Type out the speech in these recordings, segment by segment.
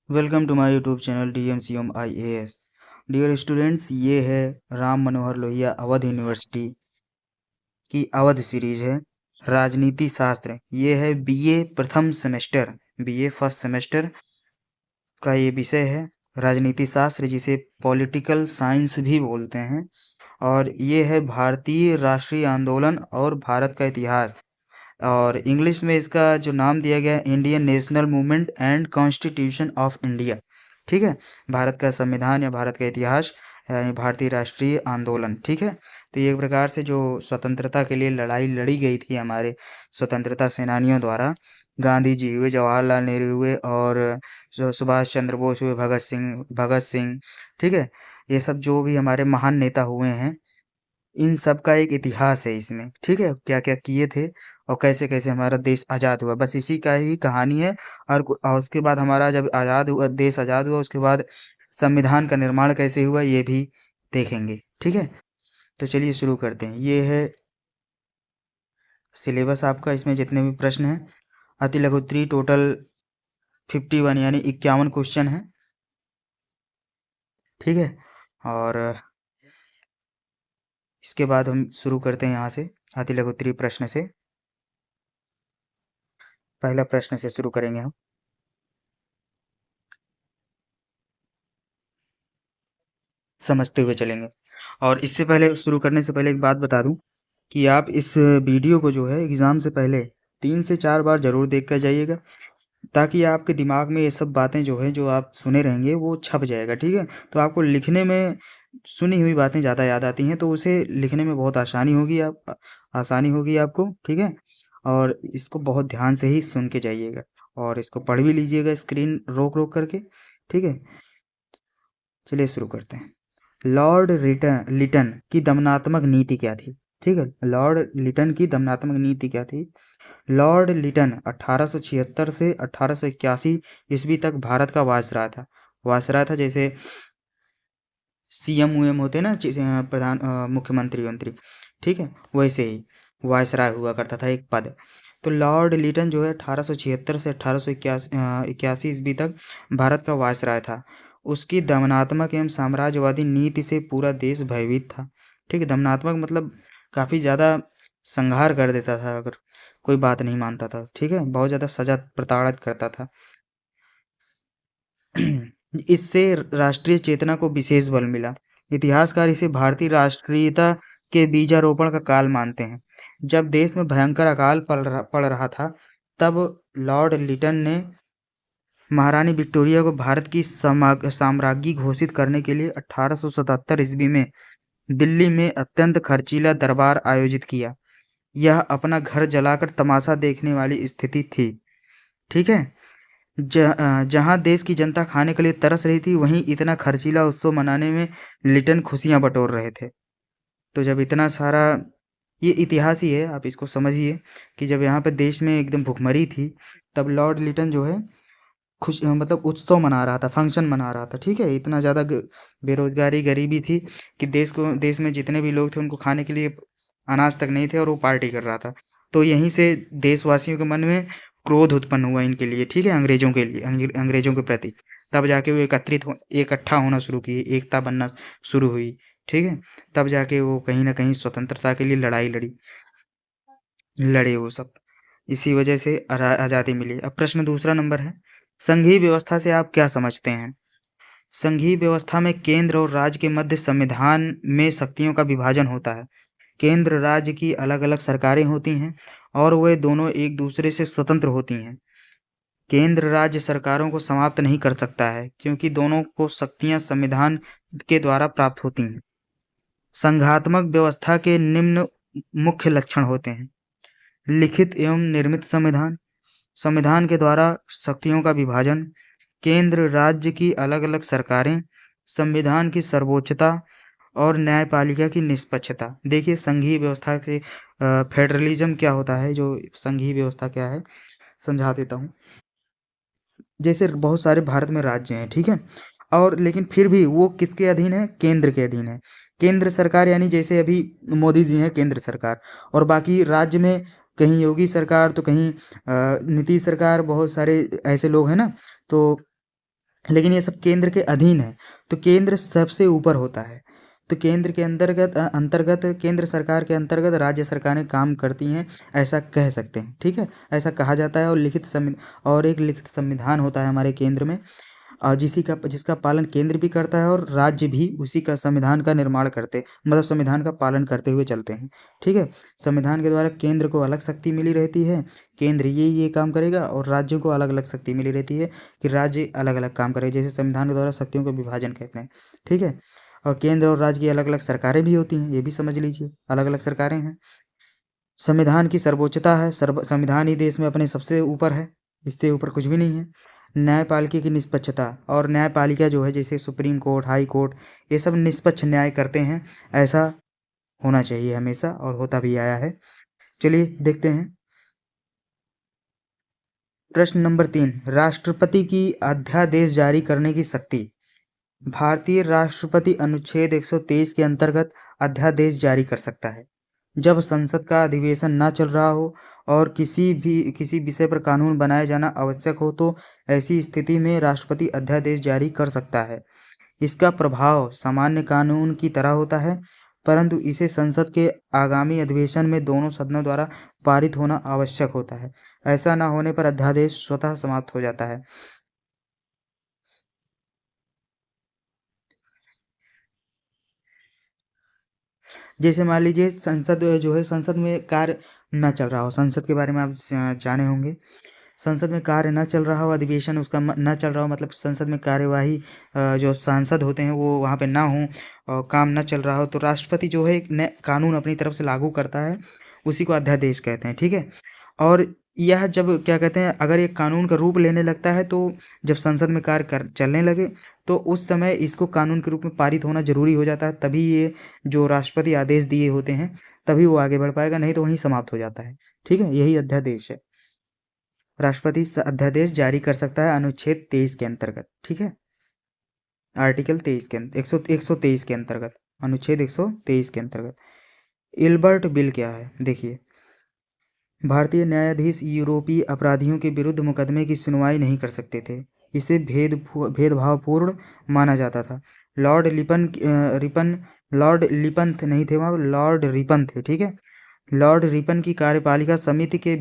Welcome to my YouTube channel DMCM IAS। Dear students, ये है Ram Manohar Lohia Awadh university की Awadh series है राजनीति शास्त्र। ये है बीए प्रथम सेमेस्टर, बीए फर्स्ट सेमेस्टर का ये विषय है राजनीति शास्त्र, जिसे पॉलिटिकल साइंस भी बोलते हैं। और ये है भारतीय राष्ट्रीय आंदोलन और भारत का इतिहास। और इंग्लिश में इसका जो नाम दिया गया है, Indian national movement and constitution of India. ठीक है, भारत का संविधान या भारत का इतिहास यानी भारतीय राष्ट्रीय आंदोलन। ठीक है, तो ये एक प्रकार से जो स्वतंत्रता के लिए लड़ाई लड़ी गई थी हमारे स्वतंत्रता सेनानियों द्वारा, गांधी जी हुए, जवाहरलाल नेहरू हुए, और जो सुभाष चंद्र बोस हुए, भगत सिंह। ठीक है, ये सब जो भी हमारे महान नेता हुए हैं, इन सब का एक इतिहास है इसमें। ठीक है, क्या क्या किए थे और कैसे कैसे हमारा देश आज़ाद हुआ, बस इसी का ही कहानी है। और उसके बाद हमारा जब आज़ाद हुआ, देश आज़ाद हुआ, उसके बाद संविधान का निर्माण कैसे हुआ ये भी देखेंगे। ठीक है, तो चलिए शुरू करते हैं। ये है सिलेबस आपका, इसमें जितने भी प्रश्न हैं अति लघु उत्तरीय, टोटल 51 यानी 51 क्वेश्चन है। ठीक है, और इसके बाद हम शुरू करते हैं यहाँ से अति लघु उत्तरीय प्रश्न से। पहला प्रश्न से शुरू करेंगे हम। समझते हुए चलेंगे। और इससे पहले, शुरू करने से पहले एक बात बता दूं कि आप इस वीडियो को जो है एग्ज़ाम से पहले 3 से 4 बार ज़रूर देख कर जाइएगा, ताकि आपके दिमाग में ये सब बातें जो है, जो आप सुने रहेंगे, वो छप जाएगा। ठीक है, तो आपको लिखने में सुनी हुई बातें ज़्यादा याद आती हैं, तो उसे लिखने में बहुत आसानी होगी आपको। ठीक है, और इसको बहुत ध्यान से ही सुन के जाइएगा और इसको पढ़ भी लीजिएगा स्क्रीन रोक रोक करके। ठीक है, चलिए शुरू करते हैं। लॉर्ड लिटन की दमनात्मक नीति क्या थी? ठीक है, लॉर्ड लिटन की दमनात्मक नीति क्या थी? लॉर्ड लिटन 1876 से 1881 ईस्वी तक भारत का वायसराय था। वायसराय था, जैसे सीएम वीएम होते ना, जैसे मुख्यमंत्री मंत्री। ठीक है, वैसे ही वायसराय हुआ करता था एक पद। तो लॉर्ड लिटन जो है 1876 से 1881 ईस्वी तक भारत का वायसराय था। उसकी दमनात्मक एवं साम्राज्यवादी नीति से पूरा देश भयभीत था। ठीक है, दमनात्मक मतलब काफ़ी ज़्यादा संहार कर देता था अगर कोई बात नहीं मानता था। ठीक है, बहुत ज़्यादा सजा प्रताड़ित करता था। इससे राष्ट्रीय चेतना को विशेष बल मिला। इतिहासकार इसे भारतीय राष्ट्रीयता के बीजारोपण का काल मानते हैं। जब देश में भयंकर अकाल पड़ रहा था, तब लॉर्ड लिटन ने महारानी विक्टोरिया को भारत की साम्राज्ञी घोषित करने के लिए 1877 ईस्वी में दिल्ली में अत्यंत खर्चीला दरबार आयोजित किया। यह अपना घर जलाकर तमाशा देखने वाली स्थिति थी। ठीक है, जहाँ देश की जनता खाने के लिए तरस रही थी, वहीं इतना खर्चीला उत्सव मनाने में लिटन खुशियां बटोर रहे थे। तो जब इतना सारा, ये इतिहास ही है, आप इसको समझिए कि जब यहाँ पे देश में एकदम भुखमरी थी, तब लॉर्ड लिटन जो है मतलब उत्सव मना रहा था, फंक्शन मना रहा था। ठीक है, इतना ज़्यादा बेरोजगारी, गरीबी थी कि देश में जितने भी लोग थे उनको खाने के लिए अनाज तक नहीं थे, और वो पार्टी कर रहा था। तो यहीं से देशवासियों के मन में क्रोध उत्पन्न हुआ इनके लिए। ठीक है, अंग्रेजों के लिए, अंग्रेजों के प्रति। तब जाके वो इकट्ठा होना शुरू किए, एकता बनना शुरू हुई। ठीक है, तब जाके वो कहीं ना कहीं स्वतंत्रता के लिए लड़े वो सब। इसी वजह से आज़ादी मिली। अब प्रश्न दूसरा नंबर है, संघीय व्यवस्था से आप क्या समझते हैं? संघीय व्यवस्था में केंद्र और राज्य के मध्य संविधान में शक्तियों का विभाजन होता है। केंद्र राज्य की अलग अलग सरकारें होती हैं और वे दोनों एक दूसरे से स्वतंत्र होती हैं। केंद्र राज्य सरकारों को समाप्त नहीं कर सकता है, क्योंकि दोनों को शक्तियां संविधान के द्वारा प्राप्त होती हैं। संघात्मक व्यवस्था के निम्न मुख्य लक्षण होते हैं: लिखित एवं निर्मित संविधान, संविधान के द्वारा शक्तियों का विभाजन, केंद्र राज्य की अलग अलग सरकारें, संविधान की सर्वोच्चता और न्यायपालिका की निष्पक्षता। देखिए, संघीय व्यवस्था से फेडरलिज्म क्या होता है, जो संघीय व्यवस्था क्या है समझा देता हूँ। जैसे बहुत सारे भारत में राज्य हैं, ठीक है, और लेकिन फिर भी वो किसके अधीन है? केंद्र के अधीन है। केंद्र सरकार, यानी जैसे अभी मोदी जी हैं केंद्र सरकार, और बाकी राज्य में कहीं योगी सरकार तो कहीं नीतीश सरकार, बहुत सारे ऐसे लोग हैं ना। तो लेकिन ये सब केंद्र के अधीन है, तो केंद्र सबसे ऊपर होता है। तो केंद्र के अंतर्गत केंद्र सरकार के अंतर्गत राज्य सरकारें काम करती हैं, ऐसा कह सकते हैं। ठीक है, ऐसा कहा जाता है। और एक लिखित संविधान होता है हमारे केंद्र में, और जिसका पालन केंद्र भी करता है और राज्य भी उसी का संविधान का निर्माण करते, मतलब संविधान का पालन करते हुए चलते हैं। ठीक है, संविधान के द्वारा केंद्र को अलग शक्ति मिली रहती है, केंद्र ये काम करेगा, और राज्यों को अलग अलग शक्ति मिली रहती है कि राज्य अलग अलग काम करें, जैसे संविधान के द्वारा शक्तियों का विभाजन कहते हैं। ठीक है, और केंद्र और राज्य की अलग अलग सरकारें भी होती हैं, ये भी समझ लीजिए, अलग अलग सरकारें हैं। संविधान की सर्वोच्चता है, संविधान ही देश में अपने सबसे ऊपर है, इससे ऊपर कुछ भी नहीं है। न्यायपालिका की निष्पक्षता, और न्यायपालिका जो है जैसे सुप्रीम कोर्ट, हाई कोर्ट, ये सब निष्पक्ष न्याय करते हैं, ऐसा होना चाहिए हमेशा, और होता भी आया है। चलिए देखते हैं प्रश्न नंबर 3, राष्ट्रपति की अध्यादेश जारी करने की शक्ति। भारतीय राष्ट्रपति अनुच्छेद 123 के अंतर्गत अध्यादेश जारी कर सकता है। जब संसद का अधिवेशन न चल रहा हो और किसी विषय पर कानून बनाया जाना आवश्यक हो, तो ऐसी स्थिति में राष्ट्रपति अध्यादेश जारी कर सकता है। इसका प्रभाव सामान्य कानून की तरह होता है, परंतु इसे संसद के आगामी अधिवेशन में दोनों सदनों द्वारा पारित होना आवश्यक होता है। ऐसा न होने पर अध्यादेश स्वतः समाप्त हो जाता है। जैसे मान लीजिए संसद जो है, संसद में कार्य न चल रहा हो, संसद के बारे में आप जाने होंगे। संसद में कार्य न चल रहा हो, अधिवेशन उसका न चल रहा हो, मतलब संसद में कार्यवाही, जो सांसद होते हैं वो वहाँ पे ना हो और काम न चल रहा हो, तो राष्ट्रपति जो है एक नए कानून अपनी तरफ से लागू करता है, उसी को अध्यादेश कहते हैं। ठीक है, और यह जब क्या कहते हैं, अगर ये कानून का रूप लेने लगता है, तो जब संसद में कार्य कर चलने लगे, तो उस समय इसको कानून के रूप में पारित होना जरूरी हो जाता है, तभी ये जो राष्ट्रपति आदेश दिए होते हैं तभी वो आगे बढ़ पाएगा, नहीं तो वहीं समाप्त हो जाता है। ठीक है, यही अध्यादेश है। राष्ट्रपति अध्यादेश जारी कर सकता है अनुच्छेद 23 के अंतर्गत। ठीक है, आर्टिकल 23 के 123 के अंतर्गत, अनुच्छेद 123 के अंतर्गत। इल्बर्ट बिल क्या है, देखिए। भारतीय न्यायाधीश यूरोपीय अपराधियों के विरुद्ध मुकदमे की सुनवाई नहीं कर सकते थे, इसे भेदभावपूर्ण माना जाता था। लॉर्ड लिपन रिपन लॉर्ड लिपन नहीं थे वहाँ, लॉर्ड रिपन थे। ठीक है, लॉर्ड रिपन की कार्यपालिका समिति के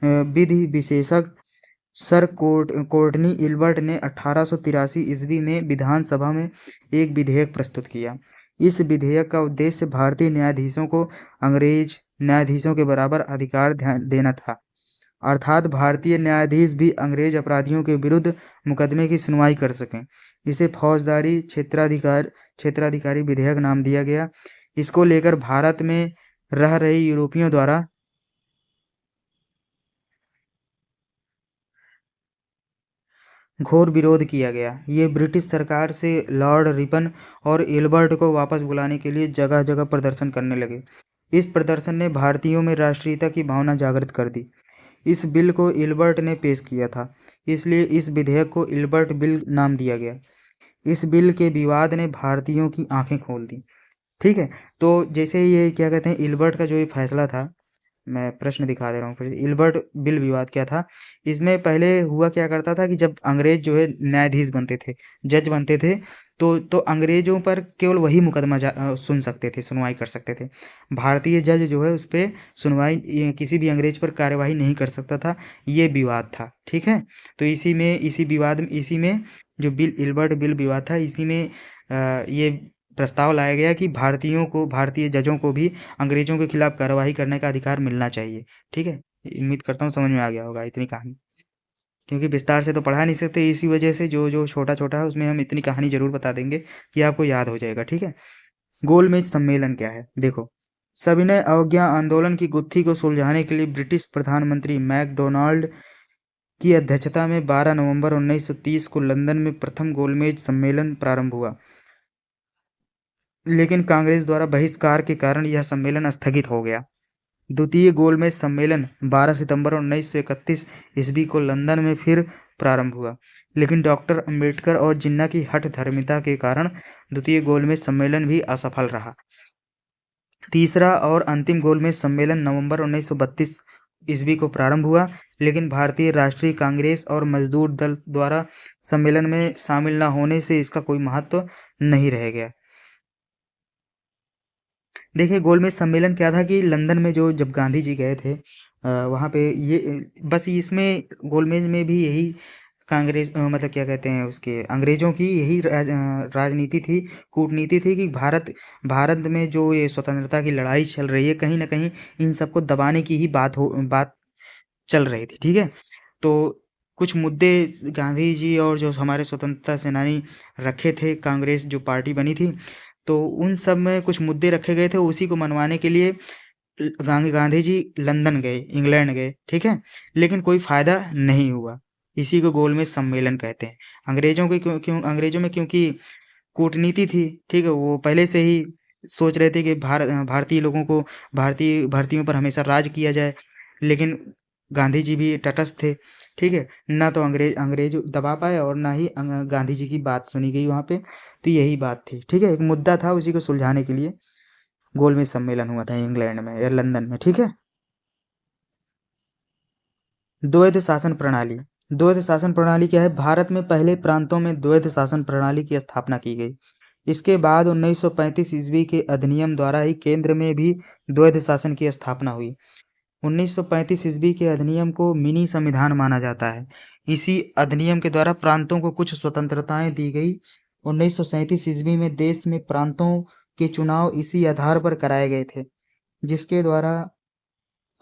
विधि विशेषज्ञ सर कोर्टनी इल्बर्ट ने 1883 ईस्वी में विधानसभा में एक विधेयक प्रस्तुत किया। इस विधेयक का उद्देश्य भारतीय न्यायाधीशों को अंग्रेज न्यायाधीशों के बराबर अधिकार देना था, अर्थात भारतीय न्यायाधीश भी अंग्रेज अपराधियों के विरुद्ध मुकदमे की सुनवाई कर सकें। इसे फौजदारी क्षेत्राधिकारी विधेयक नाम दिया गया। इसको लेकर भारत में रह रहे यूरोपियों द्वारा घोर विरोध किया गया। ये ब्रिटिश सरकार से लॉर्ड रिपन और एल्बर्ट को वापस बुलाने के लिए जगह जगह प्रदर्शन करने लगे। इस प्रदर्शन ने भारतीयों में राष्ट्रीयता की भावना जागृत कर दी। इस बिल को इल्बर्ट ने पेश किया था, इसलिए इस विधेयक को इल्बर्ट बिल नाम दिया गया। इस बिल के विवाद ने भारतीयों की आंखें खोल दी। ठीक है, तो जैसे ये क्या कहते हैं, इल्बर्ट का जो ये फैसला था, मैं प्रश्न दिखा दे रहा हूँ फिर। इल्बर्ट बिल विवाद क्या था, इसमें पहले हुआ क्या करता था कि जब अंग्रेज जो है न्यायाधीश बनते थे, जज बनते थे, तो अंग्रेजों पर केवल वही मुकदमा सुन सकते थे, सुनवाई कर सकते थे। भारतीय जज जो है उस पर किसी भी अंग्रेज पर कार्यवाही नहीं कर सकता था। ये विवाद था। ठीक है, तो इसी में जो बिल इल्बर्ट बिल विवाद था, इसी में ये प्रस्ताव लाया गया कि भारतीय जजों को भी अंग्रेजों के खिलाफ कार्रवाई करने का अधिकार मिलना चाहिए। ठीक है, उम्मीद करता हूँ समझ में आ गया होगा इतनी कहानी, क्योंकि विस्तार से तो पढ़ा नहीं सकते, इसी वजह से जो जो छोटा छोटा है उसमें हम इतनी कहानी जरूर बता देंगे कि आपको याद हो जाएगा। ठीक है, गोलमेज सम्मेलन क्या है, देखो। सविनय अवज्ञा आंदोलन की गुत्थी को सुलझाने के लिए ब्रिटिश प्रधानमंत्री मैकडोनाल्ड की अध्यक्षता में 12 नवंबर 1930 को लंदन में प्रथम गोलमेज सम्मेलन प्रारंभ हुआ, लेकिन कांग्रेस द्वारा बहिष्कार के कारण यह सम्मेलन स्थगित हो गया। द्वितीय गोलमेज सम्मेलन 12 सितंबर 1931 ईस्वी को लंदन में फिर प्रारंभ हुआ, लेकिन डॉक्टर अंबेडकर और जिन्ना की हठ धर्मिता के कारण द्वितीय गोलमेज सम्मेलन भी असफल रहा। तीसरा और अंतिम गोलमेज सम्मेलन नवंबर 1932 ईस्वी को प्रारंभ हुआ, लेकिन भारतीय राष्ट्रीय कांग्रेस और मजदूर दल द्वारा सम्मेलन में शामिल ना होने से इसका कोई महत्व नहीं रह गया। देखिए गोलमेज सम्मेलन क्या था कि लंदन में जो जब गांधी जी गए थे वहाँ पे ये बस इसमें गोलमेज में भी यही कांग्रेस मतलब क्या कहते हैं उसके अंग्रेजों की यही राजनीति थी, कूटनीति थी कि भारत भारत में जो ये स्वतंत्रता की लड़ाई चल रही है कहीं न कहीं इन सबको दबाने की ही बात चल रही थी, ठीक है? तो कुछ मुद्दे गांधी जी और जो हमारे स्वतंत्रता सेनानी रखे थे, कांग्रेस जो पार्टी बनी थी, तो उन सब में कुछ मुद्दे रखे गए थे, उसी को मनवाने के लिए गांधी जी लंदन गए, इंग्लैंड गए, ठीक है? लेकिन कोई फ़ायदा नहीं हुआ। इसी को गोलमेज सम्मेलन कहते हैं। अंग्रेज़ों के अंग्रेज़ों में क्योंकि कूटनीति थी, ठीक है? वो पहले से ही सोच रहे थे कि भारतीय लोगों को भारतीयों पर हमेशा राज किया जाए, लेकिन गांधी जी भी तटस्थ थे, ठीक है? ना तो अंग्रेज दबा पाए और ना ही गांधी जी की बात सुनी गई वहाँ पे, तो यही बात थी, ठीक है? एक मुद्दा था उसी को सुलझाने के लिए गोलमेज सम्मेलन हुआ था इंग्लैंड में या लंदन में, ठीक है? द्वैध शासन प्रणाली। द्वैध शासन प्रणाली क्या है? भारत में पहले प्रांतों में द्वैध शासन प्रणाली की स्थापना की गई। इसके बाद 1935 ईस्वी के अधिनियम द्वारा ही केंद्र में भी द्वैध शासन की स्थापना हुई। 1935 ईस्वी के अधिनियम को मिनी संविधान माना जाता है। इसी अधिनियम के द्वारा प्रांतों को कुछ स्वतंत्रताएं दी गई। 1937 ईस्वी में देश में प्रांतों के चुनाव इसी आधार पर कराए गए थे, जिसके द्वारा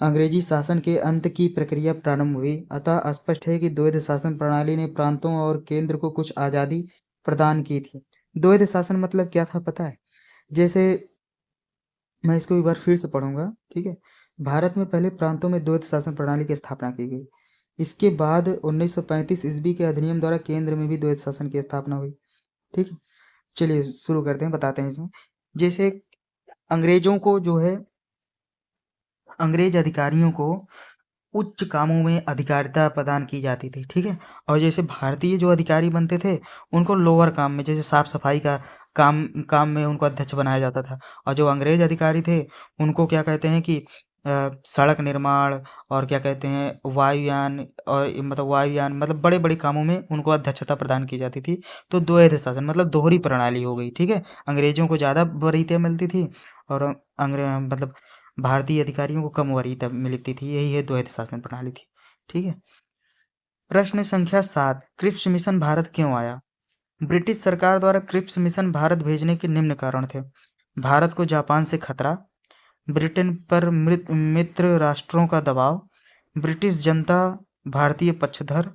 अंग्रेजी शासन के अंत की प्रक्रिया प्रारंभ हुई। अतः स्पष्ट है कि द्वैध शासन प्रणाली ने प्रांतों और केंद्र को कुछ आज़ादी प्रदान की थी। द्वैध शासन मतलब क्या था पता है? जैसे मैं इसको एक बार फिर से पढ़ूंगा, ठीक है? भारत में पहले प्रांतों में द्वैध शासन प्रणाली की स्थापना की गई। इसके बाद 1935 ईस्वी के अधिनियम द्वारा केंद्र में भी द्वैध शासन की स्थापना हुई, ठीक है? चलिए शुरू करते हैं, बताते हैं इसमें। जैसे अंग्रेजों को जो है अंग्रेज अधिकारियों को उच्च कामों में अधिकारिता प्रदान की जाती थी, ठीक है? और जैसे भारतीय जो अधिकारी बनते थे उनको लोअर काम में जैसे साफ सफाई का काम काम में उनको अध्यक्ष बनाया जाता था। और जो अंग्रेज अधिकारी थे उनको क्या कहते हैं कि सड़क निर्माण और क्या कहते हैं वायुयान मतलब बड़े बड़े कामों में उनको अध्यक्षता प्रदान की जाती थी। तो द्वैध शासन मतलब दोहरी प्रणाली हो गई, ठीक है? अंग्रेजों को ज़्यादा वरीयता मिलती थी और मतलब भारतीय अधिकारियों को कम वरीयता मिलती थी। यही है द्वैध शासन प्रणाली थी, ठीक है? प्रश्न संख्या 7, क्रिप्स मिशन भारत क्यों आया? ब्रिटिश सरकार द्वारा क्रिप्स मिशन भारत भेजने के निम्न कारण थे। भारत को जापान से खतरा, ब्रिटेन पर मित्र राष्ट्रों का दबाव, ब्रिटिश जनता भारतीय पक्षधर,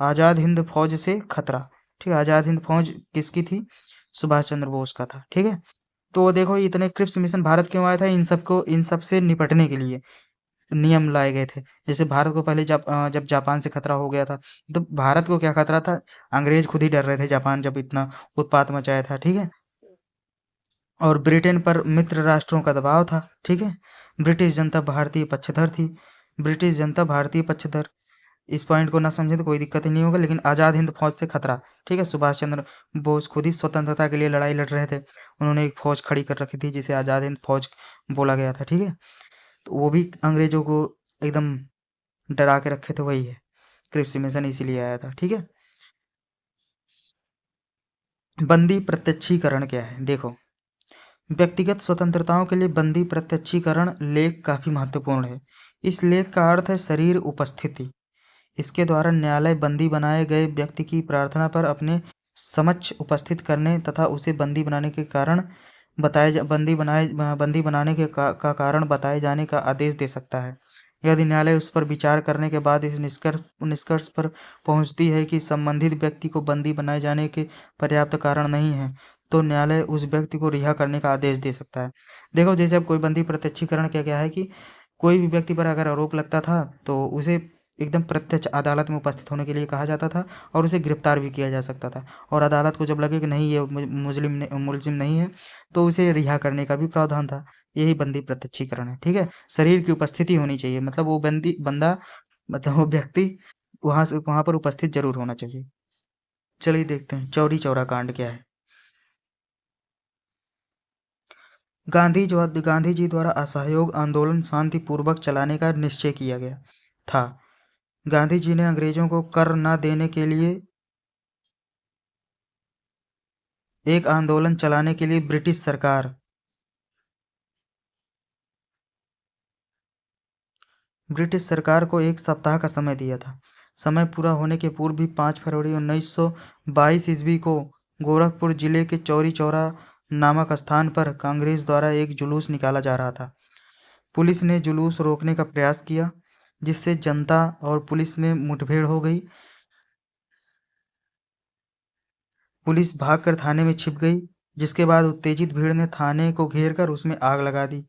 आज़ाद हिंद फौज से खतरा। ठीक है, आज़ाद हिंद फौज किसकी थी? सुभाष चंद्र बोस का था, ठीक है? तो देखो इतने क्रिप्स मिशन भारत क्यों आया था? इन सब से निपटने के लिए नियम लाए गए थे। जैसे भारत को पहले जब जापान से खतरा हो गया था, तो भारत को क्या खतरा था? अंग्रेज खुद ही डर रहे थे जापान जब इतना उत्पात मचाया था, ठीक है? और ब्रिटेन पर मित्र राष्ट्रों का दबाव था, ठीक है? ब्रिटिश जनता भारतीय पक्षधर थी। ब्रिटिश जनता भारतीय पक्षधर, इस पॉइंट को ना समझे तो कोई दिक्कत ही नहीं होगा। लेकिन आज़ाद हिंद फौज से खतरा, ठीक है? सुभाष चंद्र बोस खुद ही स्वतंत्रता के लिए लड़ाई लड़ रहे थे। उन्होंने एक फौज खड़ी कर रखी थी जिसे आज़ाद हिंद फौज बोला गया था, ठीक है? तो वो भी अंग्रेजों को एकदम डरा के रखे थे, वही है क्रिप्स मिशन, इसीलिए आया था, ठीक है? बंदी प्रत्यक्षीकरण क्या है? देखो, व्यक्तिगत स्वतंत्रताओं के लिए बंदी प्रत्यक्षीकरण लेख काफी महत्वपूर्ण है। इस लेख का अर्थ है शरीर उपस्थिति। इसके द्वारा न्यायालय बंदी बनाए गए व्यक्ति की प्रार्थना पर अपने समक्ष उपस्थित करने तथा उसे बंदी बनाने के कारण बंदी बनाने का कारण बताए जाने का आदेश दे सकता है। यदि न्यायालय उस पर विचार करने के बाद इस निष्कर्ष पर पहुंचती है कि संबंधित व्यक्ति को बंदी बनाए जाने के पर्याप्त कारण नहीं है, तो न्यायालय उस व्यक्ति को रिहा करने का आदेश दे सकता है। देखो जैसे अब कोई बंदी प्रत्यक्षीकरण क्या क्या है कि कोई भी व्यक्ति पर अगर आरोप लगता था तो उसे एकदम प्रत्यक्ष अदालत में उपस्थित होने के लिए कहा जाता था और उसे गिरफ्तार भी किया जा सकता था। और अदालत को जब लगे कि नहीं ये मुलजिम नहीं है, तो उसे रिहा करने का भी प्रावधान था। यही बंदी प्रत्यक्षीकरण है, ठीक है? शरीर की उपस्थिति होनी चाहिए, मतलब वो बंदा मतलब वो व्यक्ति वहां पर उपस्थित जरूर होना चाहिए। चलिए देखते हैं चौरी चौरा कांड क्या है। गांधी जी द्वारा असहयोग आंदोलन शांतिपूर्वक चलाने का निश्चय किया गया था। गांधी जी ने अंग्रेजों को कर न देने के लिए एक आंदोलन चलाने के लिए ब्रिटिश सरकार को 1 सप्ताह का समय दिया था। समय पूरा होने के पूर्व भी 5 फरवरी 1922 ईस्वी को गोरखपुर जिले के चौरी चौरा नामक स्थान पर कांग्रेस द्वारा एक जुलूस निकाला जा रहा था। पुलिस ने जुलूस रोकने का प्रयास किया, जिससे जनता और पुलिस में मुठभेड़ हो गई। पुलिस भागकर थाने में छिप गई, जिसके बाद उत्तेजित भीड़ ने थाने को घेरकर उसमें आग लगा दी।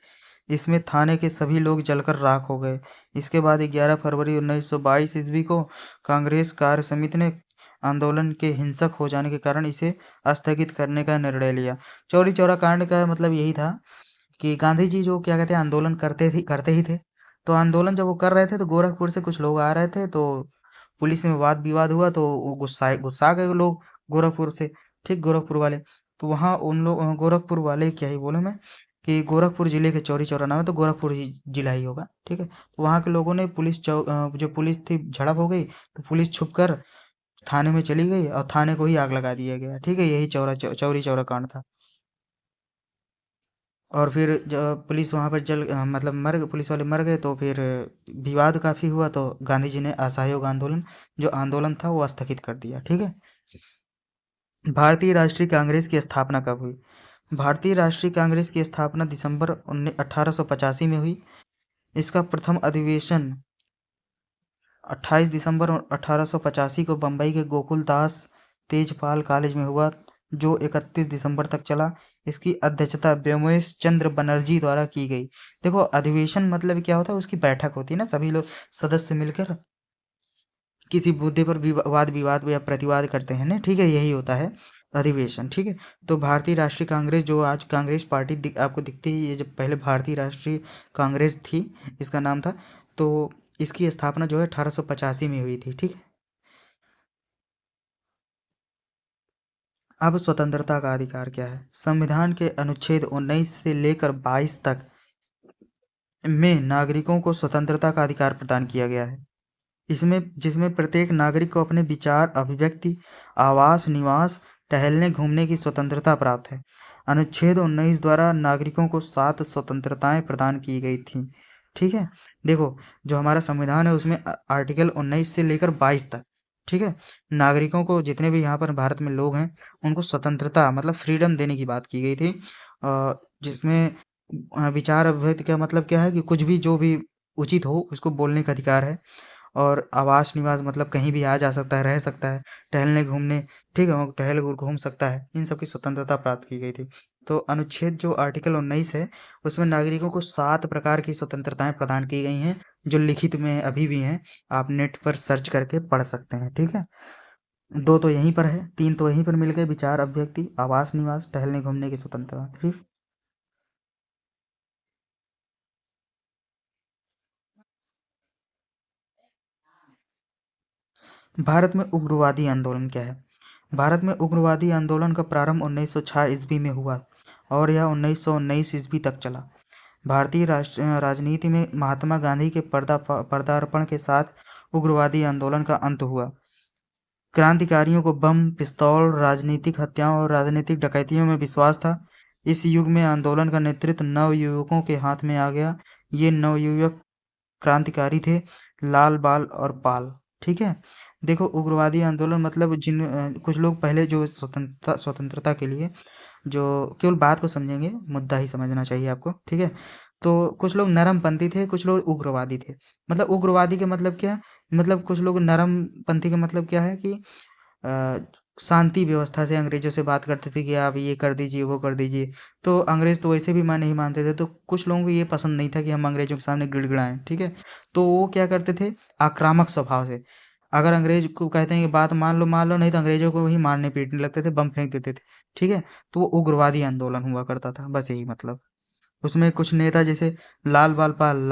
इसमें थाने के सभी लोग जलकर राख हो गए। इसके बाद 11 फरवरी 1922 ईस्वी को कांग्रेस कार्य समिति ने आंदोलन के हिंसक हो जाने के कारण इसे स्थगित करने का निर्णय लिया। चौरी चौरा कांड का मतलब यही था कि गांधी जी जो क्या कहते हैं आंदोलन करते ही थे। तो आंदोलन जब वो कर रहे थे तो गोरखपुर से कुछ लोग आ रहे थे, तो पुलिस में वाद विवाद हुआ, तो वो गुस्सा गए लोग गोरखपुर से, ठीक, गोरखपुर वाले। तो वहाँ उन लोग गोरखपुर वाले क्या ही बोले मैं, कि गोरखपुर जिले के चौरी चौरा नाम है तो गोरखपुर ही जिला ही होगा, ठीक है। तो वहाँ के लोगों ने जो पुलिस थी झड़प हो गई, तो पुलिस छुप कर थाने में चली गई और थाने को ही आग लगा दिया गया, ठीक है। यही चौरी चौरा कांड था। और फिर जब पुलिस वहाँ पर मतलब पुलिस वाले मर गए, तो फिर विवाद काफ़ी हुआ, तो गांधी जी ने असहयोग आंदोलन जो आंदोलन था वो स्थगित कर दिया, ठीक है। भारतीय राष्ट्रीय कांग्रेस की स्थापना कब हुई? भारतीय राष्ट्रीय कांग्रेस की स्थापना दिसंबर 1885 में हुई। इसका प्रथम अधिवेशन 28 दिसंबर 1885 को बम्बई के गोकुल दास तेजपाल कॉलेज में हुआ, जो 31 दिसंबर तक चला। इसकी अध्यक्षता व्योमेश चंद्र बनर्जी द्वारा की गई। देखो, अधिवेशन मतलब क्या होता है, उसकी बैठक होती है ना, सभी लोग सदस्य मिलकर किसी मुद्दे पर वाद विवाद या प्रतिवाद करते हैं ना, ठीक है, यही होता है अधिवेशन, ठीक है। तो भारतीय राष्ट्रीय कांग्रेस जो आज कांग्रेस पार्टी आपको दिखती है, ये जब पहले भारतीय राष्ट्रीय कांग्रेस थी, इसका नाम था। तो इसकी स्थापना जो है 1885 में हुई थी, ठीक है। अब स्वतंत्रता का अधिकार क्या है? संविधान के अनुच्छेद 19 से लेकर 22 तक में नागरिकों को स्वतंत्रता का अधिकार प्रदान किया गया है। इसमें जिसमें प्रत्येक नागरिक को अपने विचार अभिव्यक्ति, आवास, निवास, टहलने घूमने की स्वतंत्रता प्राप्त है। अनुच्छेद 19 द्वारा नागरिकों को 7 स्वतंत्रताएं प्रदान की गई थी, ठीक है। देखो, जो हमारा संविधान है उसमें आर्टिकल 19 से लेकर 22 तक, ठीक है, नागरिकों को, जितने भी यहाँ पर भारत में लोग हैं, उनको स्वतंत्रता मतलब फ्रीडम देने की बात की गई थी। जिसमें विचार अभिव्यक्ति का मतलब क्या है कि कुछ भी जो भी उचित हो उसको बोलने का अधिकार है। और आवास निवास मतलब कहीं भी आ जा सकता है, रह सकता है, टहलने घूमने, ठीक है, वो टहल घूम सकता है, इन सब की स्वतंत्रता प्राप्त की गई थी। तो अनुच्छेद जो आर्टिकल 19 है, उसमें नागरिकों को 7 प्रकार की स्वतंत्रताएं प्रदान की गई हैं, जो लिखित में अभी भी हैं। आप नेट पर सर्च करके पढ़ सकते हैं, ठीक है। दो तो यहीं पर है, तीन तो यहीं पर मिल गए, विचार अभिव्यक्ति, आवास निवास, टहलने घूमने की स्वतंत्रता, ठीक। भारत में उग्रवादी आंदोलन क्या है? भारत में उग्रवादी आंदोलन का प्रारंभ 1906 ईस्वी में हुआ और यह 1919 ईस्वी तक चला। भारतीय राजनीति में महात्मा गांधी के पदार्पण के साथ उग्रवादी आंदोलन का अंत हुआ। क्रांतिकारियों को बम, पिस्तौल, राजनीतिक हत्याओं और राजनीतिक डकैतियों में विश्वास था। इस युग में आंदोलन का नेतृत्व नवयुवकों के हाथ में आ गया। ये नवयुवक क्रांतिकारी थे, लाल बाल और पाल, ठीक है। देखो, उग्रवादी आंदोलन मतलब कुछ लोग पहले जो स्वतंत्रता के लिए जो केवल बात को समझेंगे, मुद्दा ही समझना चाहिए आपको, ठीक है। तो कुछ लोग नरमपंथी थे, कुछ लोग उग्रवादी थे। मतलब उग्रवादी के मतलब क्या, मतलब कुछ लोग नरमपंथी का मतलब क्या है कि अ, शांति व्यवस्था से अंग्रेजों से बात करते थे कि आप ये कर दीजिए, वो कर दीजिए। तो अंग्रेज तो वैसे भी नहीं मानते थे, तो कुछ लोगों को ये पसंद नहीं था कि हम अंग्रेजों के सामने गिड़गिड़ाएं, ठीक है। तो वो क्या करते थे, आक्रामक स्वभाव से, अगर अंग्रेज को कहते हैं कि बात मान लो, नहीं तो अंग्रेजों को ही मारने पीटने लगते थे, बम फेंक देते थे, ठीक है। तो वो उग्रवादी आंदोलन हुआ करता था, बस यही मतलब। उसमें कुछ नेता जैसे लाल बाल पाल,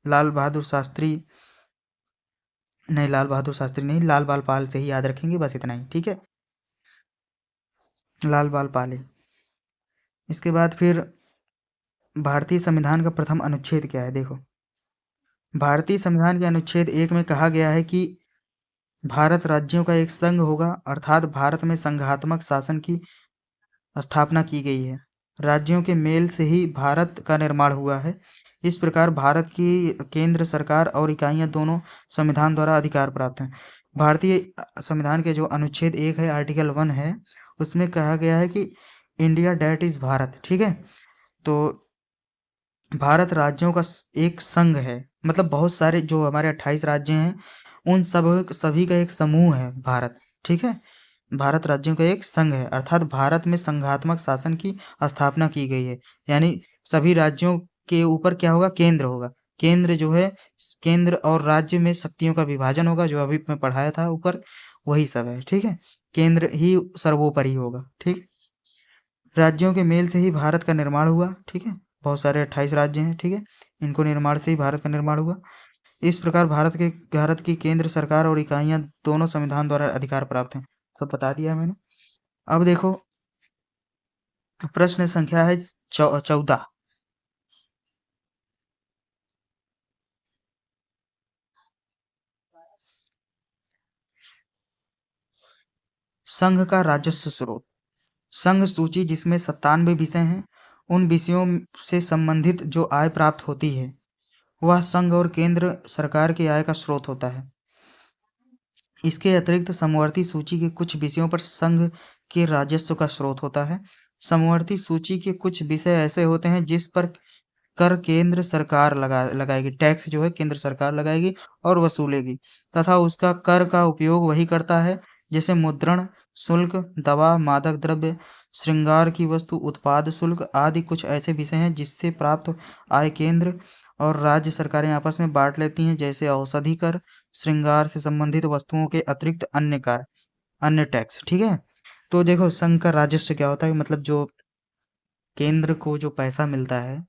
लाल बहादुर शास्त्री, नहीं, लाल बहादुर शास्त्री नहीं, लाल बाल पाल से ही याद रखेंगे, बस इतना ही, ठीक है। लाल बाल पाल। इसके बाद फिर भारतीय संविधान का प्रथम अनुच्छेद क्या है? देखो, भारतीय संविधान के अनुच्छेद 1 में कहा गया है कि भारत राज्यों का एक संघ होगा, अर्थात भारत में संघात्मक शासन की स्थापना की गई है। राज्यों के मेल से ही भारत का निर्माण हुआ है। इस प्रकार भारत की केंद्र सरकार और इकाइयां दोनों संविधान द्वारा अधिकार प्राप्त हैं। भारतीय संविधान के जो अनुच्छेद 1 है, आर्टिकल 1 है, उसमें कहा गया है कि इंडिया डेट इज भारत। ठीक है, तो भारत राज्यों का एक संघ है, मतलब बहुत सारे जो हमारे 28 राज्य हैं उन सब सभी का एक समूह है भारत। ठीक है, भारत राज्यों का एक संघ है, अर्थात भारत में संघात्मक शासन की स्थापना की गई है। यानी सभी राज्यों के ऊपर क्या होगा, केंद्र होगा। केंद्र जो है, केंद्र और राज्य में शक्तियों का विभाजन होगा, जो अभी मैं पढ़ाया था ऊपर, वही सब है। ठीक है, केंद्र ही सर्वोपरि होगा। ठीक, राज्यों के मेल से ही भारत का निर्माण हुआ। ठीक है, बहुत सारे 28 राज्य हैं। ठीक है, इनको निर्माण से ही भारत का निर्माण हुआ। इस प्रकार भारत की केंद्र सरकार और इकाइयां दोनों संविधान द्वारा अधिकार प्राप्त हैं। सब बता दिया है मैंने। अब देखो, प्रश्न संख्या है 14। संघ का राजस्व स्रोत। संघ सूची जिसमें 97 विषय हैं, उन विषयों से संबंधित जो आय प्राप्त होती है वह संघ और केंद्र सरकार की आय का स्रोत होता है। इसके अतिरिक्त समवर्ती सूची के कुछ विषयों पर संघ के राजस्व का स्रोत होता है। समवर्ती सूची के कुछ विषय ऐसे होते हैं जिस पर कर केंद्र सरकार लगाएगी, टैक्स जो है केंद्र सरकार लगाएगी और वसूलेगी, तथा उसका कर का उपयोग वही करता है। जैसे मुद्रण शुल्क, दवा, मादक द्रव्य, श्रृंगार की वस्तु, उत्पाद शुल्क आदि कुछ ऐसे विषय हैं जिससे प्राप्त आय केंद्र और राज्य सरकारें आपस में बांट लेती हैं। जैसे औषधि कर, श्रृंगार से संबंधित वस्तुओं के अतिरिक्त अन्य कर, अन्य टैक्स। ठीक है, तो देखो संघ का राजस्व क्या होता है, मतलब जो केंद्र को जो पैसा मिलता है,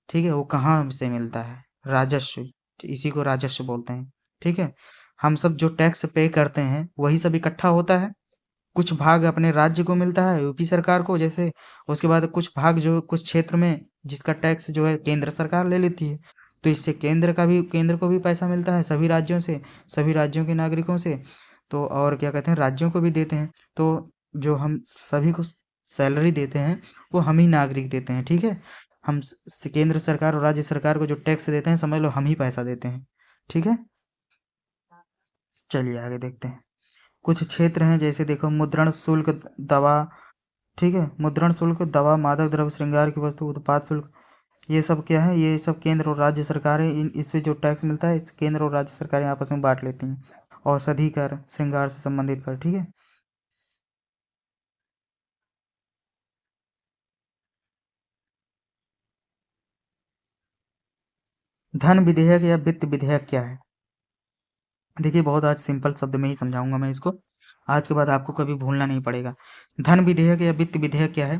ठीक है, वो कहाँ से मिलता है, राजस्व। इसी को राजस्व बोलते हैं। ठीक है, हम सब जो टैक्स पे करते हैं वही सब इकट्ठा होता है। कुछ भाग अपने राज्य को मिलता है, यूपी सरकार को जैसे, उसके बाद कुछ भाग जो कुछ क्षेत्र में जिसका टैक्स जो है केंद्र सरकार ले लेती है। तो इससे केंद्र को भी पैसा मिलता है, सभी राज्यों से, सभी राज्यों के नागरिकों से। तो और क्या कहते हैं, राज्यों को भी देते हैं। तो जो हम सभी को सैलरी देते हैं वो हम ही नागरिक देते हैं। ठीक है, हम केंद्र सरकार और राज्य सरकार को जो टैक्स देते हैं, समझ लो हम ही पैसा देते हैं। ठीक है, चलिए आगे देखते हैं। कुछ क्षेत्र हैं, जैसे देखो मुद्रण शुल्क, दवा। ठीक है, मुद्रण शुल्क, दवा, मादक द्रव्य, श्रृंगार की वस्तु, उत्पाद शुल्क, ये सब क्या है, ये सब केंद्र और राज्य सरकारें, इससे जो टैक्स मिलता है इस केंद्र और राज्य सरकारें आपस में बांट लेती हैं। औषधि कर, श्रृंगार से संबंधित कर। ठीक है, धन विधेयक या वित्त विधेयक क्या है। देखिए बहुत आज सिंपल शब्द में ही समझाऊंगा मैं इसको, आज के बाद आपको कभी भूलना नहीं पड़ेगा। धन विधेयक या वित्त विधेयक क्या है।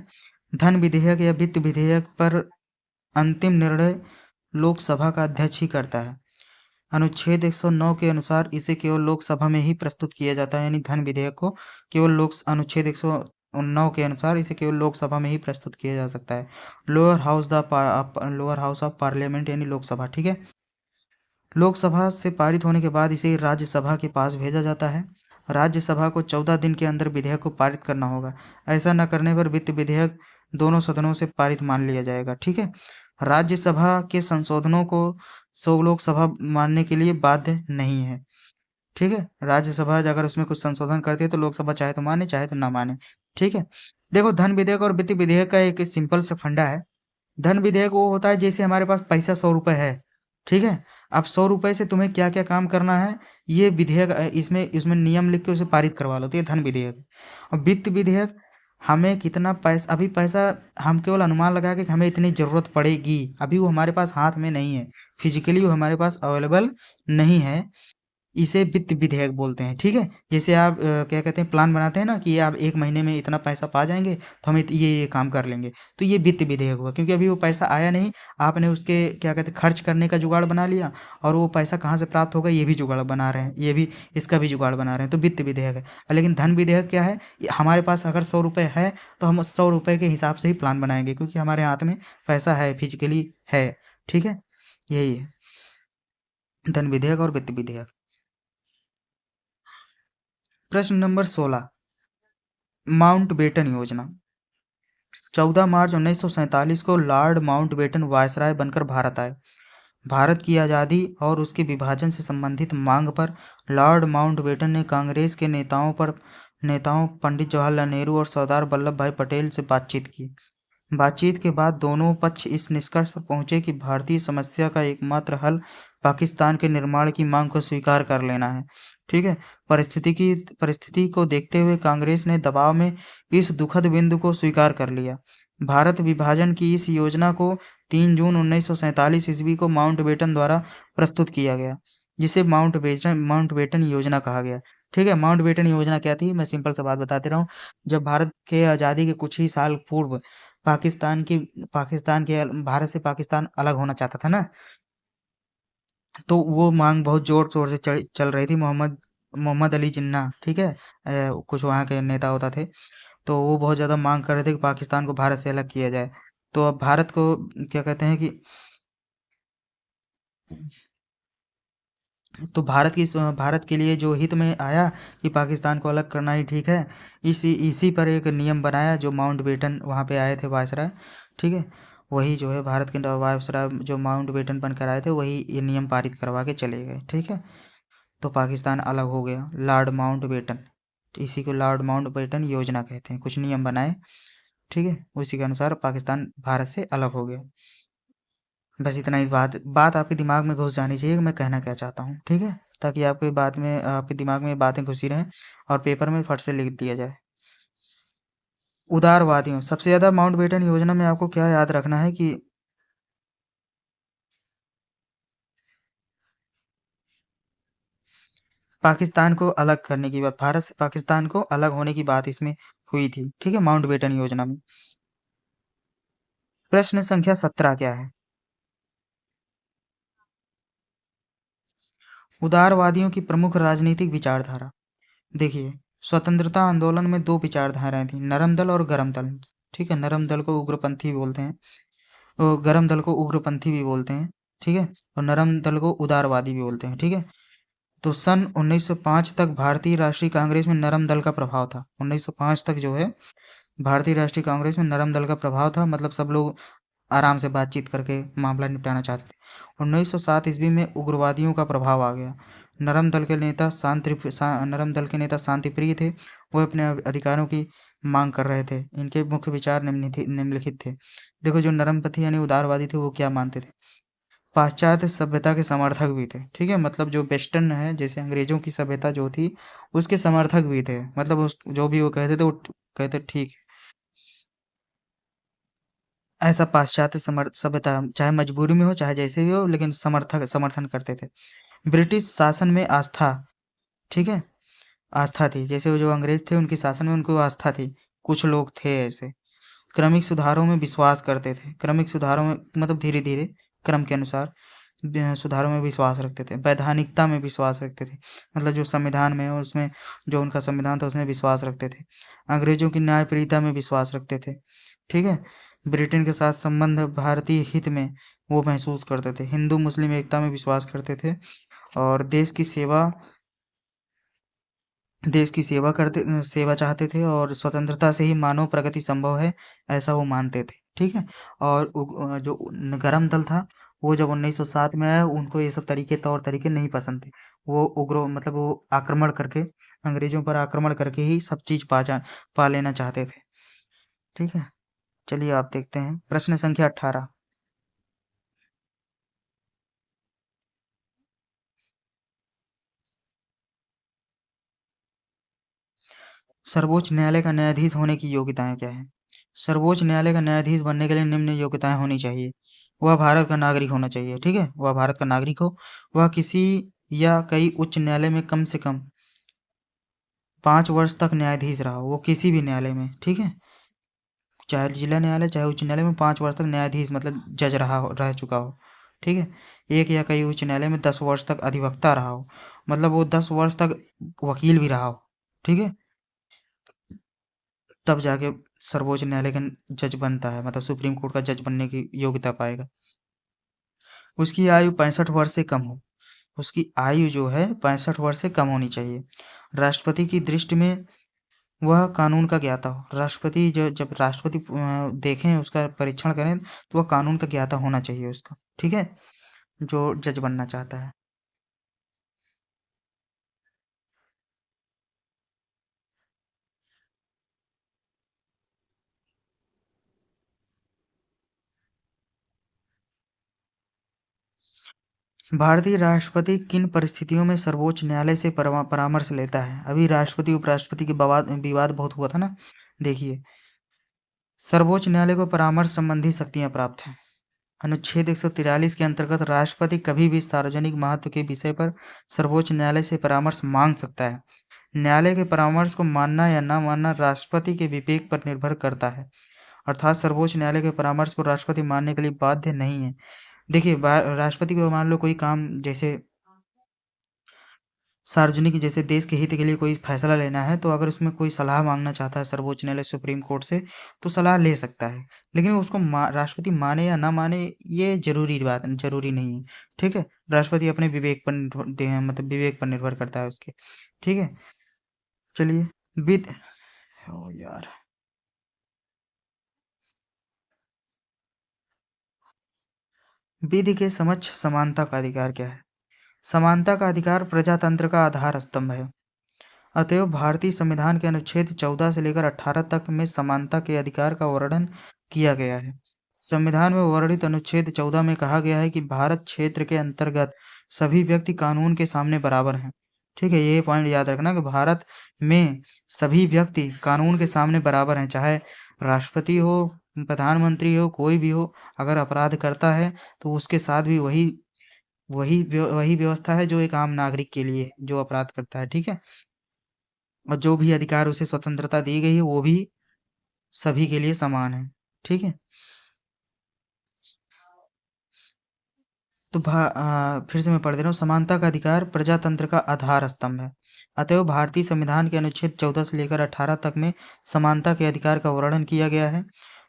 धन विधेयक या वित्त विधेयक पर अंतिम निर्णय लोकसभा का अध्यक्ष ही करता है। अनुच्छेद 109 के अनुसार इसे केवल लोकसभा में ही प्रस्तुत किया जाता है, यानी धन विधेयक को केवल लोक अनुच्छेद 109 के अनुसार इसे केवल लोकसभा में ही प्रस्तुत किया जा सकता है। लोअर हाउस ऑफ पार्लियामेंट यानी लोकसभा। ठीक है, लोकसभा से पारित होने के बाद इसे राज्यसभा के पास भेजा जाता है। राज्यसभा को 14 दिन के अंदर विधेयक को पारित करना होगा। ऐसा न करने पर वित्त विधेयक दोनों सदनों से पारित मान लिया जाएगा। ठीक है, राज्यसभा के संशोधनों को सौ लोकसभा मानने के लिए बाध्य नहीं है। ठीक है, राज्यसभा अगर उसमें कुछ संशोधन करती है तो लोकसभा चाहे तो माने चाहे तो ना माने। ठीक है, देखो धन विधेयक और वित्त विधेयक का एक सिंपल सा फंडा है। धन विधेयक वो होता है जैसे हमारे पास पैसा 100 रुपए है। ठीक है, अब 100 रुपए से तुम्हें क्या क्या काम करना है, ये विधेयक इसमें इसमें नियम लिख के उसे पारित करवा लो, तो ये धन विधेयक है। और वित्त विधेयक, हमें कितना पैसा, अभी पैसा हम केवल अनुमान लगा के कि हमें इतनी जरूरत पड़ेगी, अभी वो हमारे पास हाथ में नहीं है, फिजिकली वो हमारे पास अवेलेबल नहीं है, इसे वित्त विधेयक बोलते हैं। ठीक है, जैसे आप क्या कहते हैं, प्लान बनाते हैं ना कि आप 1 महीने में इतना पैसा पा जाएंगे तो हम ये काम कर लेंगे, तो ये वित्त विधेयक हुआ, क्योंकि अभी वो पैसा आया नहीं, आपने उसके क्या कहते हैं खर्च करने का जुगाड़ बना लिया, और वो पैसा कहाँ से प्राप्त होगा ये भी जुगाड़ बना रहे हैं, ये भी इसका भी जुगाड़ बना रहे हैं, तो वित्त विधेयक है। लेकिन धन विधेयक क्या है, हमारे पास अगर 100 रुपये है तो हम 100 रुपये के हिसाब से ही प्लान बनाएंगे, क्योंकि हमारे हाथ में पैसा है, फिजिकली है। ठीक है, यही है धन विधेयक और वित्त विधेयक। प्रश्न नंबर 16, माउंटबेटन योजना। 14 मार्च 1947 को लॉर्ड माउंटबेटन वायसराय बनकर भारत आए। भारत की आज़ादी और उसके विभाजन से संबंधित मांग पर लॉर्ड माउंटबेटन ने कांग्रेस के नेताओं पंडित जवाहरलाल नेहरू और सरदार वल्लभ भाई पटेल से बातचीत की। बातचीत के बाद दोनों पक्ष इस निष्कर्ष पर पहुंचे कि भारतीय समस्या का एकमात्र हल पाकिस्तान के निर्माण की मांग को स्वीकार कर लेना है। ठीक है। परिस्थिति को देखते हुए कांग्रेस ने दबाव में इस दुखद बिंदु को स्वीकार कर लिया। भारत विभाजन की इस योजना को 3 जून 1947 ईस्वी को माउंटबेटन द्वारा प्रस्तुत किया गया, जिसे माउंटबेटन योजना कहा गया। ठीक है। माउंटबेटन योजना क्या थी, मैं सिंपल सा बात बताते रहा हूँ। जब भारत के आज़ादी के कुछ ही साल पूर्व पाकिस्तान के भारत से पाकिस्तान अलग होना चाहता था ना, तो वो मांग बहुत जोर शोर से चल रही थी। मोहम्मद मोहम्मद अली जिन्ना, ठीक है, कुछ वहाँ के नेता होता थे। तो वो बहुत ज़्यादा मांग कर रहे थे कि पाकिस्तान को भारत से अलग किया जाए। तो अब भारत को क्या कहते हैं कि तो भारत के लिए जो हित में आया कि पाकिस्तान को अलग करना ही ठीक है। इसी पर एक नियम बनाया जो माउंटबेटन वहाँ पे आए थे वायसराय। ठीक है। वही जो है भारत के वायसराय जो माउंटबेटन बनकर आए थे वही ये नियम पारित करवा के चले गए। ठीक है। तो पाकिस्तान अलग हो गया, लॉर्ड माउंटबेटन। तो इसी को लॉर्ड माउंटबेटन योजना कहते हैं। कुछ नियम बनाए, ठीक है, उसी के अनुसार पाकिस्तान भारत से अलग हो गया। बस इतना ही बात बात आपके दिमाग में घुस जानी चाहिए कि मैं कहना क्या चाहता हूँ। ठीक है। ताकि आपके दिमाग में बातें घुसी रहें और पेपर में फट से लिख दिया जाए। उदारवादियों, सबसे ज़्यादा माउंटबेटन योजना में आपको क्या याद रखना है कि पाकिस्तान को अलग करने की बात, भारत से पाकिस्तान को अलग होने की बात इसमें हुई थी। ठीक है, माउंटबेटन योजना में। प्रश्न संख्या 17 क्या है? उदारवादियों की प्रमुख राजनीतिक विचारधारा। देखिए, स्वतंत्रता आंदोलन में दो विचारधाराएं थी, नरम दल और गरम दल। ठीक है, नरम दल को उग्रपंथी बोलते हैं, और गरम दल को उग्रपंथी भी बोलते हैं। ठीक है। और नरम दल को उदारवादी भी बोलते हैं। ठीक है। तो सन 1905 तक भारतीय राष्ट्रीय कांग्रेस में नरम दल का प्रभाव था। 1905 तक जो है भारतीय राष्ट्रीय कांग्रेस में नरम दल का प्रभाव था, मतलब सब लोग आराम से बातचीत करके मामला निपटाना चाहते थे। 1907 ईस्वी में उग्रवादियों का प्रभाव आ गया। नरम दल के नेता शांति प्रिय थे। वो अपने अधिकारों की मांग कर रहे थे। इनके मुख्य विचार निम्नलिखित थे। देखो, जो नरमपंथी यानी उदारवादी थे वो क्या मानते थे? पाश्चात्य सभ्यता के समर्थक भी थे। ठीक है, मतलब जो वेस्टर्न है, जैसे अंग्रेजों की सभ्यता जो थी उसके समर्थक भी थे। मतलब जो भी वो कहते थे वो कहते ठीक है। ऐसा पाश्चात्य सभ्यता चाहे मजबूरी में हो चाहे जैसे भी हो, लेकिन समर्थन करते थे। ब्रिटिश शासन में आस्था। ठीक है, आस्था थी। जैसे वो जो अंग्रेज थे उनके शासन में उनको आस्था थी। कुछ लोग थे ऐसे। क्रमिक सुधारों में विश्वास करते थे। क्रमिक सुधारों में मतलब धीरे धीरे क्रम के अनुसार सुधारों में विश्वास रखते थे। वैधानिकता में विश्वास रखते थे, मतलब जो संविधान में है उसमें, जो उनका संविधान था उसमें विश्वास रखते थे। अंग्रेजों की न्यायप्रियता में विश्वास रखते थे। ठीक है। ब्रिटेन के साथ संबंध भारतीय हित में वो महसूस करते थे। हिंदू मुस्लिम एकता में विश्वास करते थे। और सेवा चाहते थे, और स्वतंत्रता से ही मानव प्रगति संभव है, ऐसा वो मानते थे। ठीक है। और जो गरम दल था वो जब 1907 में आया उनको ये सब तौर तरीके नहीं पसंद थे। वो उग्र मतलब वो आक्रमण करके, अंग्रेजों पर आक्रमण करके ही सब चीज पा लेना चाहते थे। ठीक है। चलिए आप देखते हैं प्रश्न संख्या 18। सर्वोच्च न्यायालय का न्यायाधीश होने की योग्यताएं क्या है? सर्वोच्च न्यायालय का न्यायाधीश बनने के लिए निम्न योग्यताएं होनी चाहिए। वह भारत का नागरिक होना चाहिए। ठीक है, वह भारत का नागरिक हो। वह किसी या कई उच्च न्यायालय में कम से कम 5 वर्ष तक न्यायाधीश रहा हो, वो किसी भी न्यायालय में। ठीक है, चाहे जिला न्यायालय चाहे उच्च न्यायालय में 5 वर्ष तक न्यायाधीश मतलब जज रह चुका हो। ठीक है। एक या कई उच्च न्यायालय में 10 वर्ष तक अधिवक्ता रहा हो, मतलब वो 10 वर्ष तक वकील भी रहा हो। ठीक है। तब जाके सर्वोच्च न्यायालय का जज बनता है, मतलब सुप्रीम कोर्ट का जज बनने की योग्यता पाएगा। उसकी आयु 65 वर्ष से कम हो। उसकी आयु जो है 65 वर्ष से कम होनी चाहिए। राष्ट्रपति की दृष्टि में वह कानून का ज्ञाता हो। राष्ट्रपति जो जब राष्ट्रपति देखें उसका परीक्षण करें तो वह कानून का ज्ञाता होना चाहिए उसका, ठीक है, जो जज बनना चाहता है। भारतीय राष्ट्रपति किन परिस्थितियों में सर्वोच्च न्यायालय से परामर्श लेता है? अभी राष्ट्रपति उपराष्ट्रपति के विवाद बहुत हुआ था ना। देखिए, सर्वोच्च न्यायालय को परामर्श संबंधी शक्तियां प्राप्त हैं। अनुच्छेद 143 के अंतर्गत राष्ट्रपति कभी भी सार्वजनिक महत्व के विषय पर सर्वोच्च न्यायालय से परामर्श मांग सकता है। न्यायालय के परामर्श को मानना या न मानना राष्ट्रपति के विवेक पर निर्भर करता है। अर्थात सर्वोच्च न्यायालय के परामर्श को राष्ट्रपति मानने के लिए बाध्य नहीं है। देखिए, राष्ट्रपति को मान लो कोई काम जैसे सार्वजनिक जैसे देश के हित के लिए कोई फैसला लेना है, तो अगर उसमें कोई सलाह मांगना चाहता है सर्वोच्च न्यायालय सुप्रीम कोर्ट से, तो सलाह ले सकता है। लेकिन उसको राष्ट्रपति माने या ना माने, ये जरूरी नहीं है। ठीक है, राष्ट्रपति अपने विवेक पर मतलब विवेक पर निर्भर करता है उसके। ठीक है, चलिए। विद ओ यार, विधि के समक्ष समानता का अधिकार क्या है? समानता का अधिकार प्रजातंत्र का आधार स्तंभ है। अतएव भारतीय संविधान के अनुच्छेद 14 से लेकर 18 तक में समानता के अधिकार का वर्णन किया गया है। संविधान में वर्णित अनुच्छेद 14 में कहा गया है कि भारत क्षेत्र के अंतर्गत सभी व्यक्ति कानून के सामने बराबर हैं। ठीक है, ये पॉइंट याद रखना कि भारत में सभी व्यक्ति कानून के सामने बराबर हैं, चाहे राष्ट्रपति हो, प्रधानमंत्री हो, कोई भी हो। अगर अपराध करता है तो उसके साथ भी वही व्यवस्था है जो एक आम नागरिक के लिए है, जो अपराध करता है। ठीक है, और जो भी अधिकार उसे स्वतंत्रता दी गई है वो भी सभी के लिए समान है। ठीक है, तो फिर से मैं पढ़ दे रहा हूँ। समानता का अधिकार प्रजातंत्र का आधार स्तंभ है। अतएव भारतीय संविधान के अनुच्छेद 14 से लेकर 18 तक में समानता के अधिकार का वर्णन किया गया है।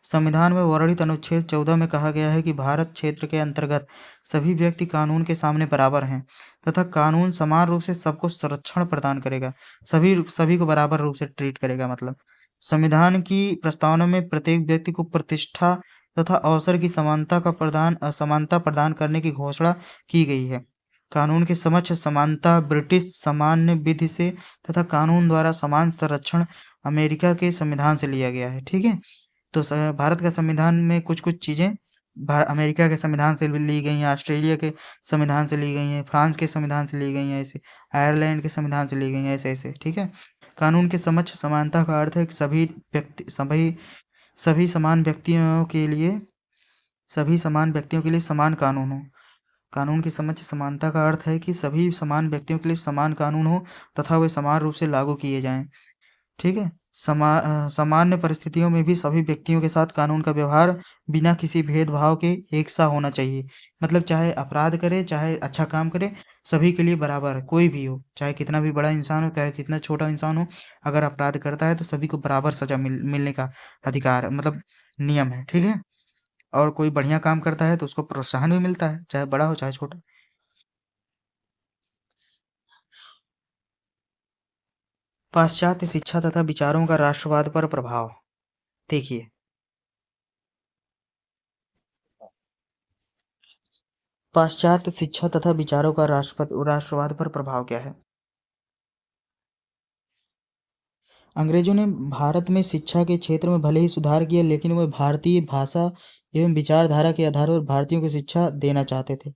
संविधान में वर्णित अनुच्छेद 14 में कहा गया है कि भारत क्षेत्र के अंतर्गत सभी व्यक्ति कानून के सामने बराबर हैं तथा कानून समान रूप से सबको संरक्षण प्रदान करेगा। सभी सभी को बराबर रूप से ट्रीट करेगा। मतलब संविधान की प्रस्तावना में प्रत्येक व्यक्ति को प्रतिष्ठा तथा अवसर की समानता प्रदान करने की घोषणा की गई है। कानून के समक्ष समानता ब्रिटिश सामान्य विधि से तथा कानून द्वारा समान संरक्षण अमेरिका के संविधान से लिया गया है। ठीक है, तो भारत का संविधान में कुछ कुछ चीजें अमेरिका के संविधान से भी ली गई हैं, ऑस्ट्रेलिया के संविधान से ली गई हैं, फ्रांस के संविधान से ली गई हैं, ऐसे आयरलैंड के संविधान से ली गई हैं, ऐसे ऐसे। ठीक है, कानून के समक्ष समानता का अर्थ है कि सभी समान व्यक्तियों के लिए समान कानून हो। कानून की समझ समानता का अर्थ है कि सभी समान व्यक्तियों के लिए समान कानून हो तथा वे समान रूप से लागू किए जाएं। ठीक है, सामान्य परिस्थितियों में भी सभी व्यक्तियों के साथ कानून का व्यवहार बिना किसी भेदभाव के एक सा होना चाहिए। मतलब चाहे अपराध करे चाहे अच्छा काम करे, सभी के लिए बराबर है। कोई भी हो, चाहे कितना भी बड़ा इंसान हो चाहे कितना छोटा इंसान हो, अगर अपराध करता है तो सभी को बराबर सजा मिलने का अधिकार मतलब नियम है। ठीक है, और कोई बढ़िया काम करता है तो उसको प्रोत्साहन भी मिलता है, चाहे बड़ा हो चाहे छोटा। पाश्चात्य शिक्षा तथा विचारों का राष्ट्रवाद पर प्रभाव। देखिए, पाश्चात्य शिक्षा तथा विचारों का राष्ट्रवाद पर प्रभाव क्या है? अंग्रेजों ने भारत में शिक्षा के क्षेत्र में भले ही सुधार किया, लेकिन वह भारतीय भाषा एवं विचारधारा के आधार पर भारतीयों को शिक्षा देना चाहते थे।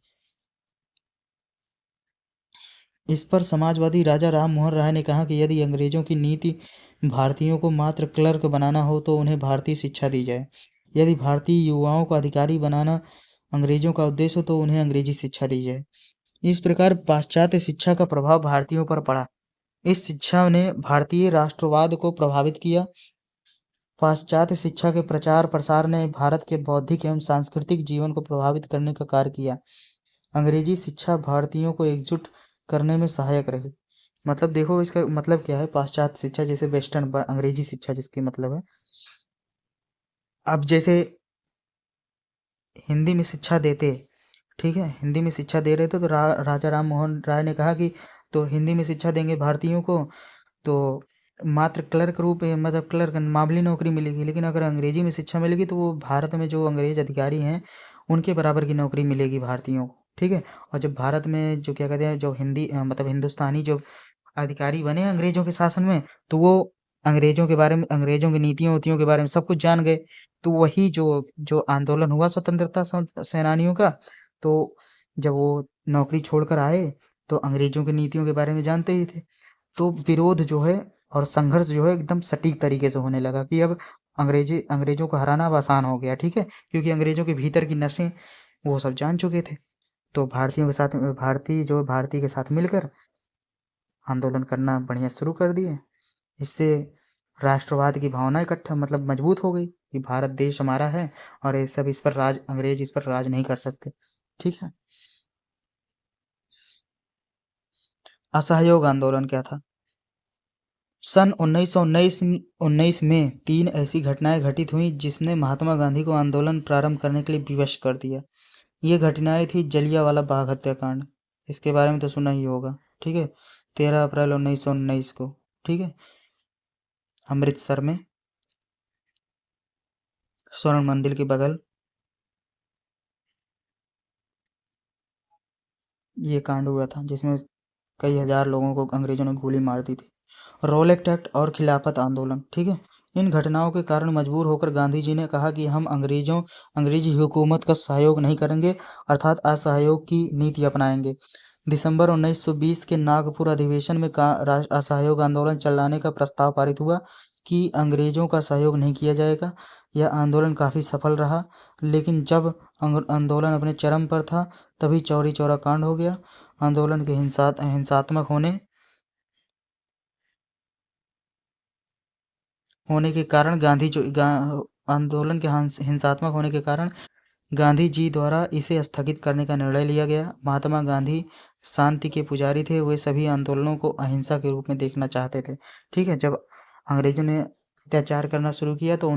इस पर समाजवादी राजा राम मोहन राय ने कहा कि यदि अंग्रेजों की नीति भारतीयों को मात्र क्लर्क बनाना हो तो उन्हें भारतीय शिक्षा दी जाए। यदि भारतीय युवाओं को अधिकारी बनाना अंग्रेजों का उद्देश्य हो तो उन्हें अंग्रेजी शिक्षा दी जाए। इस प्रकार पाश्चात्य शिक्षा का प्रभाव भारतीयों पर पड़ा। इस शिक्षा ने भारतीय राष्ट्रवाद को प्रभावित किया। पाश्चात्य शिक्षा के प्रचार प्रसार ने भारत के बौद्धिक एवं सांस्कृतिक जीवन को प्रभावित करने का कार्य किया। अंग्रेजी शिक्षा भारतीयों को एकजुट करने में सहायक रही। मतलब देखो, इसका मतलब क्या है? पाश्चात्य शिक्षा जैसे वेस्टर्न अंग्रेजी शिक्षा जिसकी मतलब है, अब जैसे हिंदी में शिक्षा देते, ठीक है, हिंदी में शिक्षा दे रहे थे तो राजा राम मोहन राय ने कहा कि तो हिंदी में शिक्षा देंगे भारतीयों को, तो मात्र क्लर्क रूप मतलब क्लर्क मामूली नौकरी मिलेगी, लेकिन अगर अंग्रेजी में शिक्षा मिलेगी तो वो भारत में जो अंग्रेज अधिकारी हैं उनके बराबर की नौकरी मिलेगी भारतीयों को, ठीक है। और जब भारत में जो क्या कहते हैं जो हिंदी मतलब हिंदुस्तानी जो अधिकारी बने अंग्रेजों के शासन में, तो वो अंग्रेजों के बारे में, अंग्रेजों की नीतियों उतियों के बारे में सब कुछ जान गए। तो वही जो जो आंदोलन हुआ स्वतंत्रता सेनानियों का, तो जब वो नौकरी छोड़कर आए तो अंग्रेजों की नीतियों के बारे में जानते ही थे। तो विरोध जो है और संघर्ष जो है एकदम सटीक तरीके से होने लगा कि अब अंग्रेजों को हराना अब आसान हो गया, ठीक है, क्योंकि अंग्रेजों के भीतर की नसें वो सब जान चुके थे। तो भारतीय के साथ मिलकर आंदोलन करना बढ़िया शुरू कर दिए। इससे राष्ट्रवाद की भावना इकट्ठा मतलब मजबूत हो गई कि भारत देश हमारा है और ये सब अंग्रेज इस पर राज नहीं कर सकते, ठीक है। असहयोग आंदोलन क्या था? सन 1919 में 3 ऐसी घटनाएं घटित हुई जिसने महात्मा गांधी को आंदोलन प्रारंभ करने के लिए विवश कर दिया। ये घटनाएं थी जलियांवाला बाग हत्याकांड, इसके बारे में तो सुना ही होगा, ठीक है। 13 अप्रैल 1919 को, ठीक है, अमृतसर में स्वर्ण मंदिर के बगल ये कांड हुआ था जिसमें कई हजार लोगों को अंग्रेजों ने गोली मार दी थी। रॉलेट एक्ट और खिलाफत आंदोलन, ठीक है। इन घटनाओं के कारण मजबूर होकर गांधी जी ने कहा कि हम अंग्रेजी हुकूमत का सहयोग नहीं करेंगे, अर्थात असहयोग की नीति अपनाएंगे। दिसंबर 1920 के नागपुर अधिवेशन में असहयोग आंदोलन चलाने का प्रस्ताव पारित हुआ कि अंग्रेजों का सहयोग नहीं किया जाएगा। यह आंदोलन काफी सफल रहा, लेकिन जब आंदोलन अपने चरम पर था तभी चौरी चौरा कांड हो गया। आंदोलन के हिंसात्मक होने के कारण आंदोलन के हिंसात्मक होने के कारण गांधी जी द्वारा इसे स्थगित करने का निर्णय लिया गया। महात्मा गांधी शांति के पुजारी थे, वे सभी आंदोलनों को अहिंसा के रूप में देखना चाहते थे, ठीक है। जब अंग्रेजों ने अत्याचार करना शुरू किया तो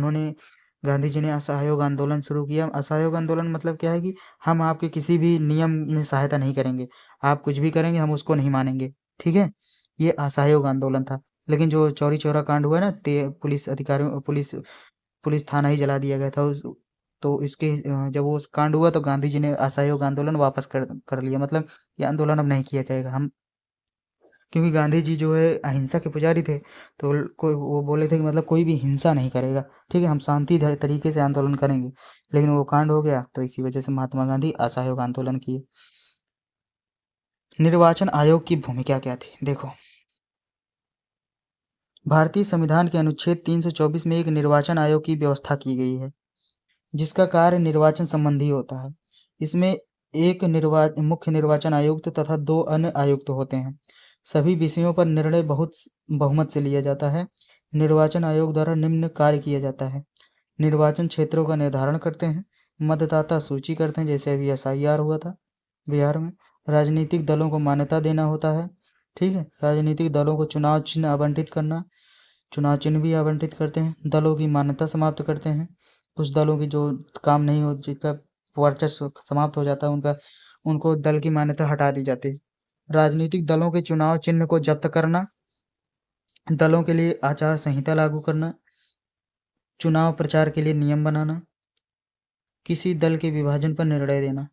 गांधी जी ने असहयोग आंदोलन शुरू किया। असहयोग आंदोलन मतलब क्या है कि हम आपके किसी भी नियम में सहायता नहीं करेंगे, आप कुछ भी करेंगे हम उसको नहीं मानेंगे, ठीक है। ये असहयोग आंदोलन था। लेकिन जो चौरी चौरा कांड हुआ ना, पुलिस थाना ही जला दिया गया था तो जब वो कांड हुआ तो गांधी जी ने असहयोग आंदोलन वापस कर लिया, मतलब ये आंदोलन अब नहीं किया जाएगा हम, क्योंकि गांधी जी जो है अहिंसा के पुजारी थे। तो कोई वो बोले थे कि मतलब कोई भी हिंसा नहीं करेगा, ठीक है, हम शांति तरीके से आंदोलन करेंगे। लेकिन वो कांड हो गया तो इसी वजह से महात्मा गांधी असहयोग आंदोलन किए। निर्वाचन आयोग की भूमिका क्या थी? देखो, भारतीय संविधान के अनुच्छेद 324 में एक निर्वाचन आयोग की व्यवस्था की गई है जिसका कार्य निर्वाचन संबंधी होता है। इसमें एक मुख्य निर्वाचन आयुक्त तथा 2 अन्य आयुक्त होते हैं। सभी विषयों पर निर्णय बहुत बहुमत से लिया जाता है। निर्वाचन आयोग द्वारा निम्न कार्य किया जाता है: निर्वाचन क्षेत्रों का निर्धारण करते हैं, मतदाता सूची करते हैं, जैसे अभी एसआईआर हुआ था बिहार में। राजनीतिक दलों को मान्यता देना होता है, ठीक है। राजनीतिक दलों को चुनाव चिन्ह आवंटित करना, चुनाव चिन्ह भी आवंटित करते हैं। दलों की मान्यता समाप्त करते हैं। कुछ दलों की जो काम नहीं हो, जिनका वर्चस्व समाप्त हो जाता है, उनका उनको दल की मान्यता हटा दी जाती है। राजनीतिक दलों के चुनाव चिन्ह को जब्त करना, दलों के लिए आचार संहिता लागू करना, चुनाव प्रचार के लिए नियम बनाना, किसी दल के विभाजन पर निर्णय देना।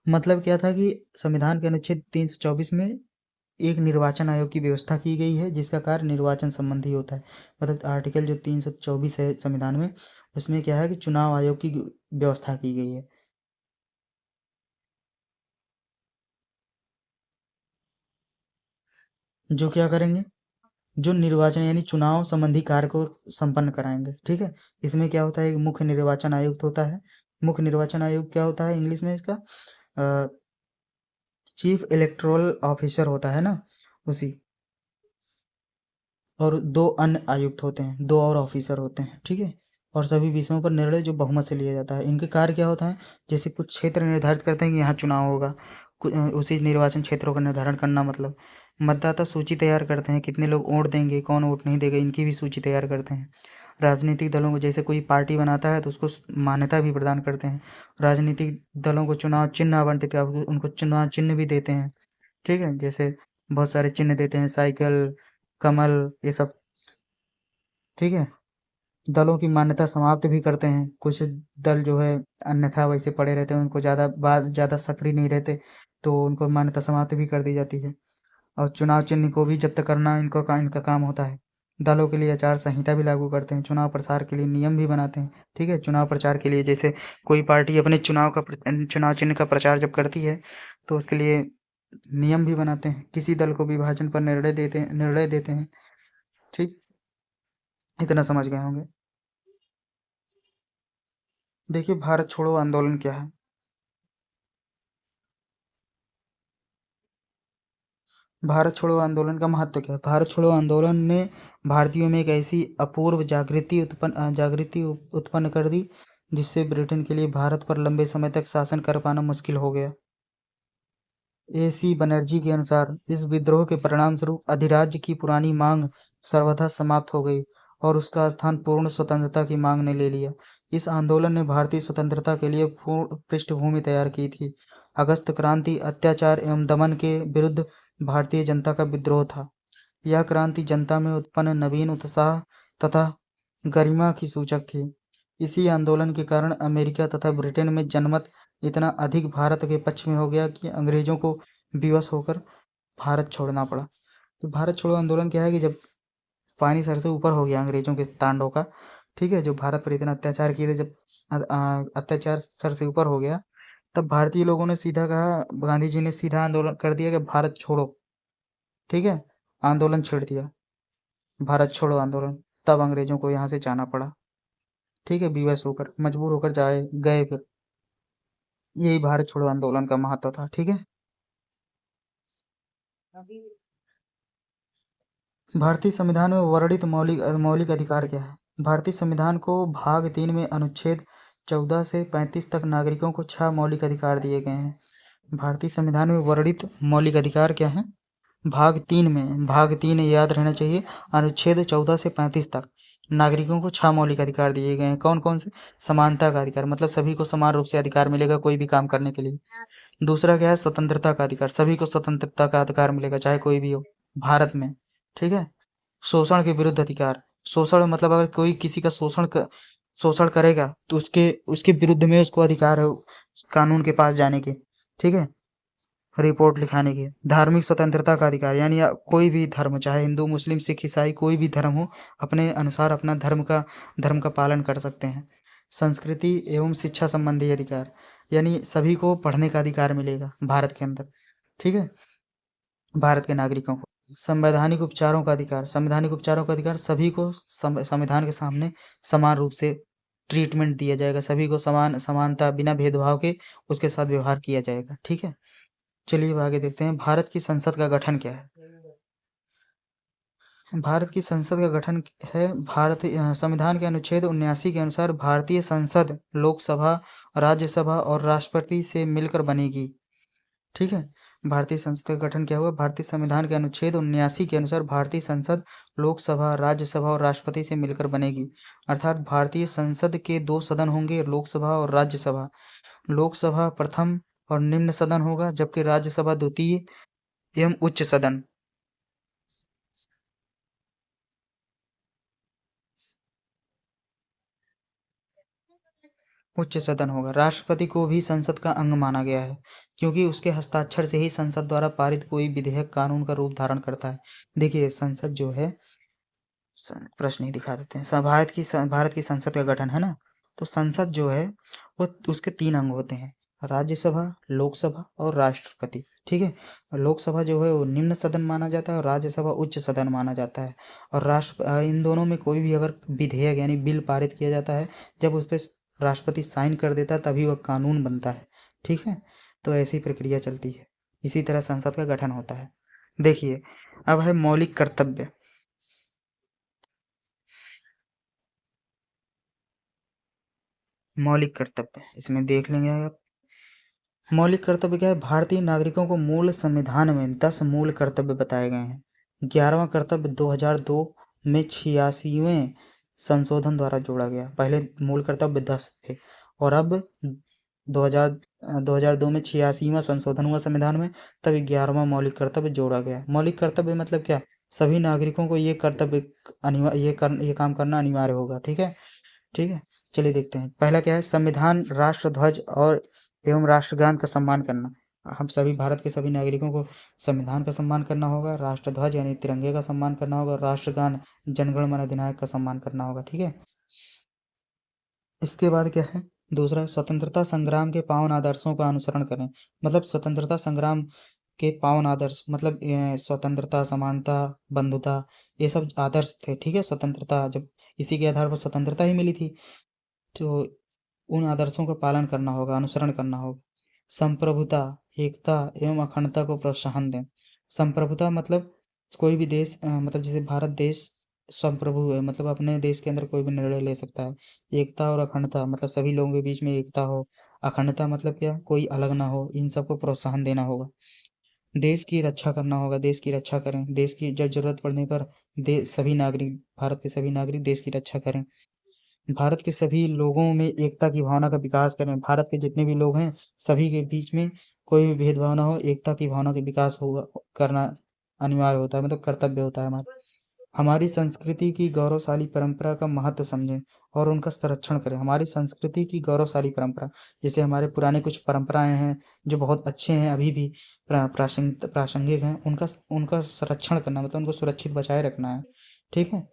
मतलब क्या था कि संविधान के अनुच्छेद 324 में एक निर्वाचन आयोग की व्यवस्था की गई है जिसका कार्य निर्वाचन संबंधी होता है। मतलब आर्टिकल जो 324 है संविधान में, उसमें क्या है कि चुनाव आयोग की व्यवस्था की गई है। जो क्या करेंगे, जो निर्वाचन यानी चुनाव संबंधी कार्य को संपन्न कराएंगे, ठीक है। इसमें क्या होता है, एक मुख्य निर्वाचन आयुक्त होता है। मुख्य निर्वाचन आयुक्त क्या होता है इंग्लिश में इसका? चीफ इलेक्टोरल ऑफिसर होता है ना, उसी। और 2 अन्य आयुक्त होते हैं, 2 और ऑफिसर होते हैं, ठीक है। और सभी विषयों पर निर्णय जो बहुमत से लिया जाता है। इनके कार्य क्या होता है, जैसे कुछ क्षेत्र निर्धारित करते हैं कि यहाँ चुनाव होगा, उसी निर्वाचन क्षेत्रों का निर्धारण करना, मतलब मतदाता सूची तैयार करते हैं, कितने लोग वोट देंगे, कौन वोट नहीं देगा, इनकी भी सूची तैयार करते हैं। राजनीतिक दलों को, जैसे कोई पार्टी बनाता है तो उसको मान्यता भी प्रदान करते हैं। राजनीतिक दलों को चुनाव चिन्ह आवंटित, उनको चुनाव चिन्ह भी देते हैं, ठीक है। जैसे बहुत सारे चिन्ह देते हैं, साइकिल, कमल, ये सब। ठीक है। दलों की मान्यता समाप्त भी करते हैं। कुछ दल जो है अन्यथा वैसे पड़े रहते हैं, उनको ज़्यादा सक्रिय नहीं रहते, तो उनको मान्यता समाप्त भी कर दी जाती है। और चुनाव चिन्ह को भी जब्त करना इनका काम होता है। दलों के लिए आचार संहिता भी लागू करते हैं, चुनाव प्रसार के लिए नियम भी बनाते हैं। ठीक है। चुनाव प्रचार के लिए जैसे कोई पार्टी अपने चुनाव चिन्ह का प्रचार जब करती है, तो उसके लिए नियम भी बनाते हैं। किसी दल को विभाजन पर निर्णय देते हैं। ठीक। इतना समझ गए होंगे। देखिए, भारत छोड़ो आंदोलन क्या है। भारत छोड़ो आंदोलन का महत्व क्या है। भारत छोड़ो आंदोलन ने भारतीयों में एक ऐसी अपूर्व जागृति उत्पन्न कर दी, जिससे ब्रिटेन के लिए भारत पर लंबे समय तक शासन कर पाना मुश्किल हो गया। AC बनर्जी के अनुसार इस विद्रोह के परिणामस्वरूप अधिराज्य की पुरानी मांग सर्वथा समाप्त हो गई और उसका स्थान पूर्ण स्वतंत्रता की मांग ने ले लिया। इस आंदोलन ने भारतीय स्वतंत्रता के लिए पूर्ण पृष्ठभूमि तैयार की थी। अगस्त क्रांति अत्याचार एवं दमन के विरुद्ध भारतीय जनता का विद्रोह था। यह क्रांति जनता में उत्पन्न नवीन उत्साह तथा गरिमा की सूचक थी। इसी आंदोलन के कारण अमेरिका तथा ब्रिटेन में जनमत इतना अधिक भारत के पक्ष में हो गया कि अंग्रेजों को विवश होकर भारत छोड़ना पड़ा। तो भारत छोड़ो आंदोलन क्या है कि जब पानी सर से ऊपर हो गया अंग्रेजों के तांडव का, ठीक है, जो भारत पर इतना अत्याचार किए थे, जब अत्याचार सर से ऊपर हो गया, तब भारतीय लोगों ने सीधा कहा, गांधी जी ने सीधा आंदोलन कर दिया कि भारत छोड़ो। ठीक है। आंदोलन छेड़ दिया, भारत छोड़ो आंदोलन। तब अंग्रेजों को यहाँ से जाना पड़ा। ठीक है। विवश होकर, मजबूर होकर जाए गए फिर। यही भारत छोड़ो आंदोलन का महत्व था। ठीक है। भारतीय संविधान में वर्णित मौलिक अधिकार क्या है। भारतीय संविधान को भाग 3 में अनुच्छेद 14 से 35 तक नागरिकों को 6 मौलिक अधिकार दिए गए हैं। भारतीय संविधान में वर्णित मौलिक अधिकार क्या है। भाग 3 याद रहना चाहिए। अनुच्छेद 14 से 35 तक नागरिकों को 6 मौलिक अधिकार दिए गए हैं। कौन कौन से। समानता का अधिकार, मतलब सभी को समान रूप से अधिकार मिलेगा कोई भी काम करने के लिए। दूसरा क्या है, स्वतंत्रता का अधिकार, सभी को स्वतंत्रता का अधिकार मिलेगा चाहे कोई भी हो भारत में। ठीक है। शोषण के विरुद्ध अधिकार, शोषण मतलब अगर कोई किसी का शोषण करेगा तो उसके उसके विरुद्ध में उसको अधिकार है कानून के पास जाने के। ठीक है। रिपोर्ट लिखाने की। धार्मिक स्वतंत्रता का अधिकार, यानी कोई भी धर्म, चाहे हिंदू मुस्लिम सिख ईसाई कोई भी धर्म हो, अपने अनुसार अपना धर्म का पालन कर सकते हैं। संस्कृति एवं शिक्षा संबंधी अधिकार, यानी सभी को पढ़ने का अधिकार मिलेगा भारत के अंदर। ठीक है। भारत के नागरिकों को। संवैधानिक उपचारों का अधिकार, सभी को संविधान के सामने समान रूप से ट्रीटमेंट दिया जाएगा, सभी को समानता बिना भेदभाव के उसके साथ व्यवहार किया जाएगा। ठीक है। चलिए अब आगे देखते हैं, भारत की संसद का गठन क्या है। भारत की संसद का गठन है, संविधान के अनुच्छेद 79 के अनुसार भारतीय संसद लोकसभा, राज्यसभा और राष्ट्रपति से मिलकर बनेगी। ठीक है। भारतीय संसद का गठन क्या हुआ। भारतीय संविधान के अनुच्छेद 79 के अनुसार भारतीय संसद लोकसभा, राज्यसभा और राष्ट्रपति से मिलकर बनेगी। अर्थात भारतीय संसद के 2 सदन होंगे, लोकसभा और राज्यसभा। लोकसभा प्रथम और निम्न सदन होगा, जबकि राज्यसभा द्वितीय एवं उच्च सदन। उच्च सदन होगा। राष्ट्रपति को भी संसद का अंग माना गया है, क्योंकि उसके हस्ताक्षर से ही संसद द्वारा पारित कोई विधेयक कानून का रूप धारण करता है। देखिए, संसद जो है, प्रश्न ही दिखा देते हैं। भारत की संसद का गठन है ना, तो संसद जो है वो उसके 3 अंग होते हैं, राज्यसभा, लोकसभा और राष्ट्रपति। ठीक है। और लोकसभा जो है वो निम्न सदन माना जाता है और राज्यसभा उच्च सदन माना जाता है। और इन दोनों में कोई भी अगर विधेयक यानी बिल पारित किया जाता है, जब उस पर राष्ट्रपति साइन कर देता है तभी वह कानून बनता है। ठीक है। तो ऐसी प्रक्रिया चलती है, इसी तरह संसद का गठन होता है। देखिए, अब है मौलिक कर्तव्य। मौलिक कर्तव्य इसमें देख लेंगे आप। मौलिक कर्तव्य क्या है। भारतीय नागरिकों को मूल संविधान में 10 मूल कर्तव्य बताए गए हैं। 11वां कर्तव्य 2002 में 86वें संशोधन द्वारा जोड़ा गया। पहले मूल कर्तव्य 10 थे और अब 2002 में 86वां संशोधन हुआ संविधान में, तब 11वां मौलिक कर्तव्य जोड़ा गया। मौलिक कर्तव्य मतलब क्या? सभी नागरिकों को ये कर्तव्य अनिवार्य ये काम करना अनिवार्य होगा। ठीक है, ठीक है। चलिए देखते हैं, पहला क्या है? संविधान, राष्ट्र ध्वज और एवं राष्ट्रगान का सम्मान करना। हम सभी भारत के सभी नागरिकों को संविधान का सम्मान करना होगा, राष्ट्र ध्वज यानी तिरंगे का सम्मान करना होगा, राष्ट्रगान जनगण मन अधिनायक का सम्मान करना होगा। ठीक है, इसके बाद क्या है? दूसरा, स्वतंत्रता संग्राम के पावन आदर्शों का अनुसरण करें। मतलब स्वतंत्रता संग्राम के पावन आदर्श मतलब स्वतंत्रता, समानता, बंधुता, ये सब आदर्श थे। ठीक है, स्वतंत्रता जब इसी के आधार पर स्वतंत्रता ही मिली थी, तो उन आदर्शों का पालन करना होगा, अनुसरण करना होगा। संप्रभुता, एकता एवं अखंडता को प्रोत्साहन दें। संप्रभुता मतलब कोई भी देश मतलब जैसे भारत देश संप्रभु है, मतलब अपने देश के अंदर कोई भी निर्णय ले सकता है। एकता और अखंडता मतलब सभी लोगों के बीच में एकता हो। अखंडता मतलब क्या? कोई अलग ना हो। इन सबको प्रोत्साहन देना होगा। देश की रक्षा करना होगा, देश की रक्षा करें। देश की जब जरूरत पड़ने पर सभी नागरिक, भारत के सभी नागरिक देश की रक्षा करें। भारत के सभी लोगों में एकता की भावना का विकास करें। भारत के जितने भी लोग हैं, सभी के बीच में कोई भी भेदभाव ना हो, एकता की भावना का विकास होगा, करना अनिवार्य होता है, मतलब कर्तव्य होता है हमारा। हमारी संस्कृति की गौरवशाली परंपरा का महत्व समझें और उनका संरक्षण करें। हमारी संस्कृति की गौरवशाली परंपरा, जैसे हमारे पुराने कुछ परंपराएं हैं जो बहुत अच्छे हैं, अभी भी प्रासंगिक हैं, उनका उनका संरक्षण करना मतलब उनको सुरक्षित बचाए रखना है। ठीक है,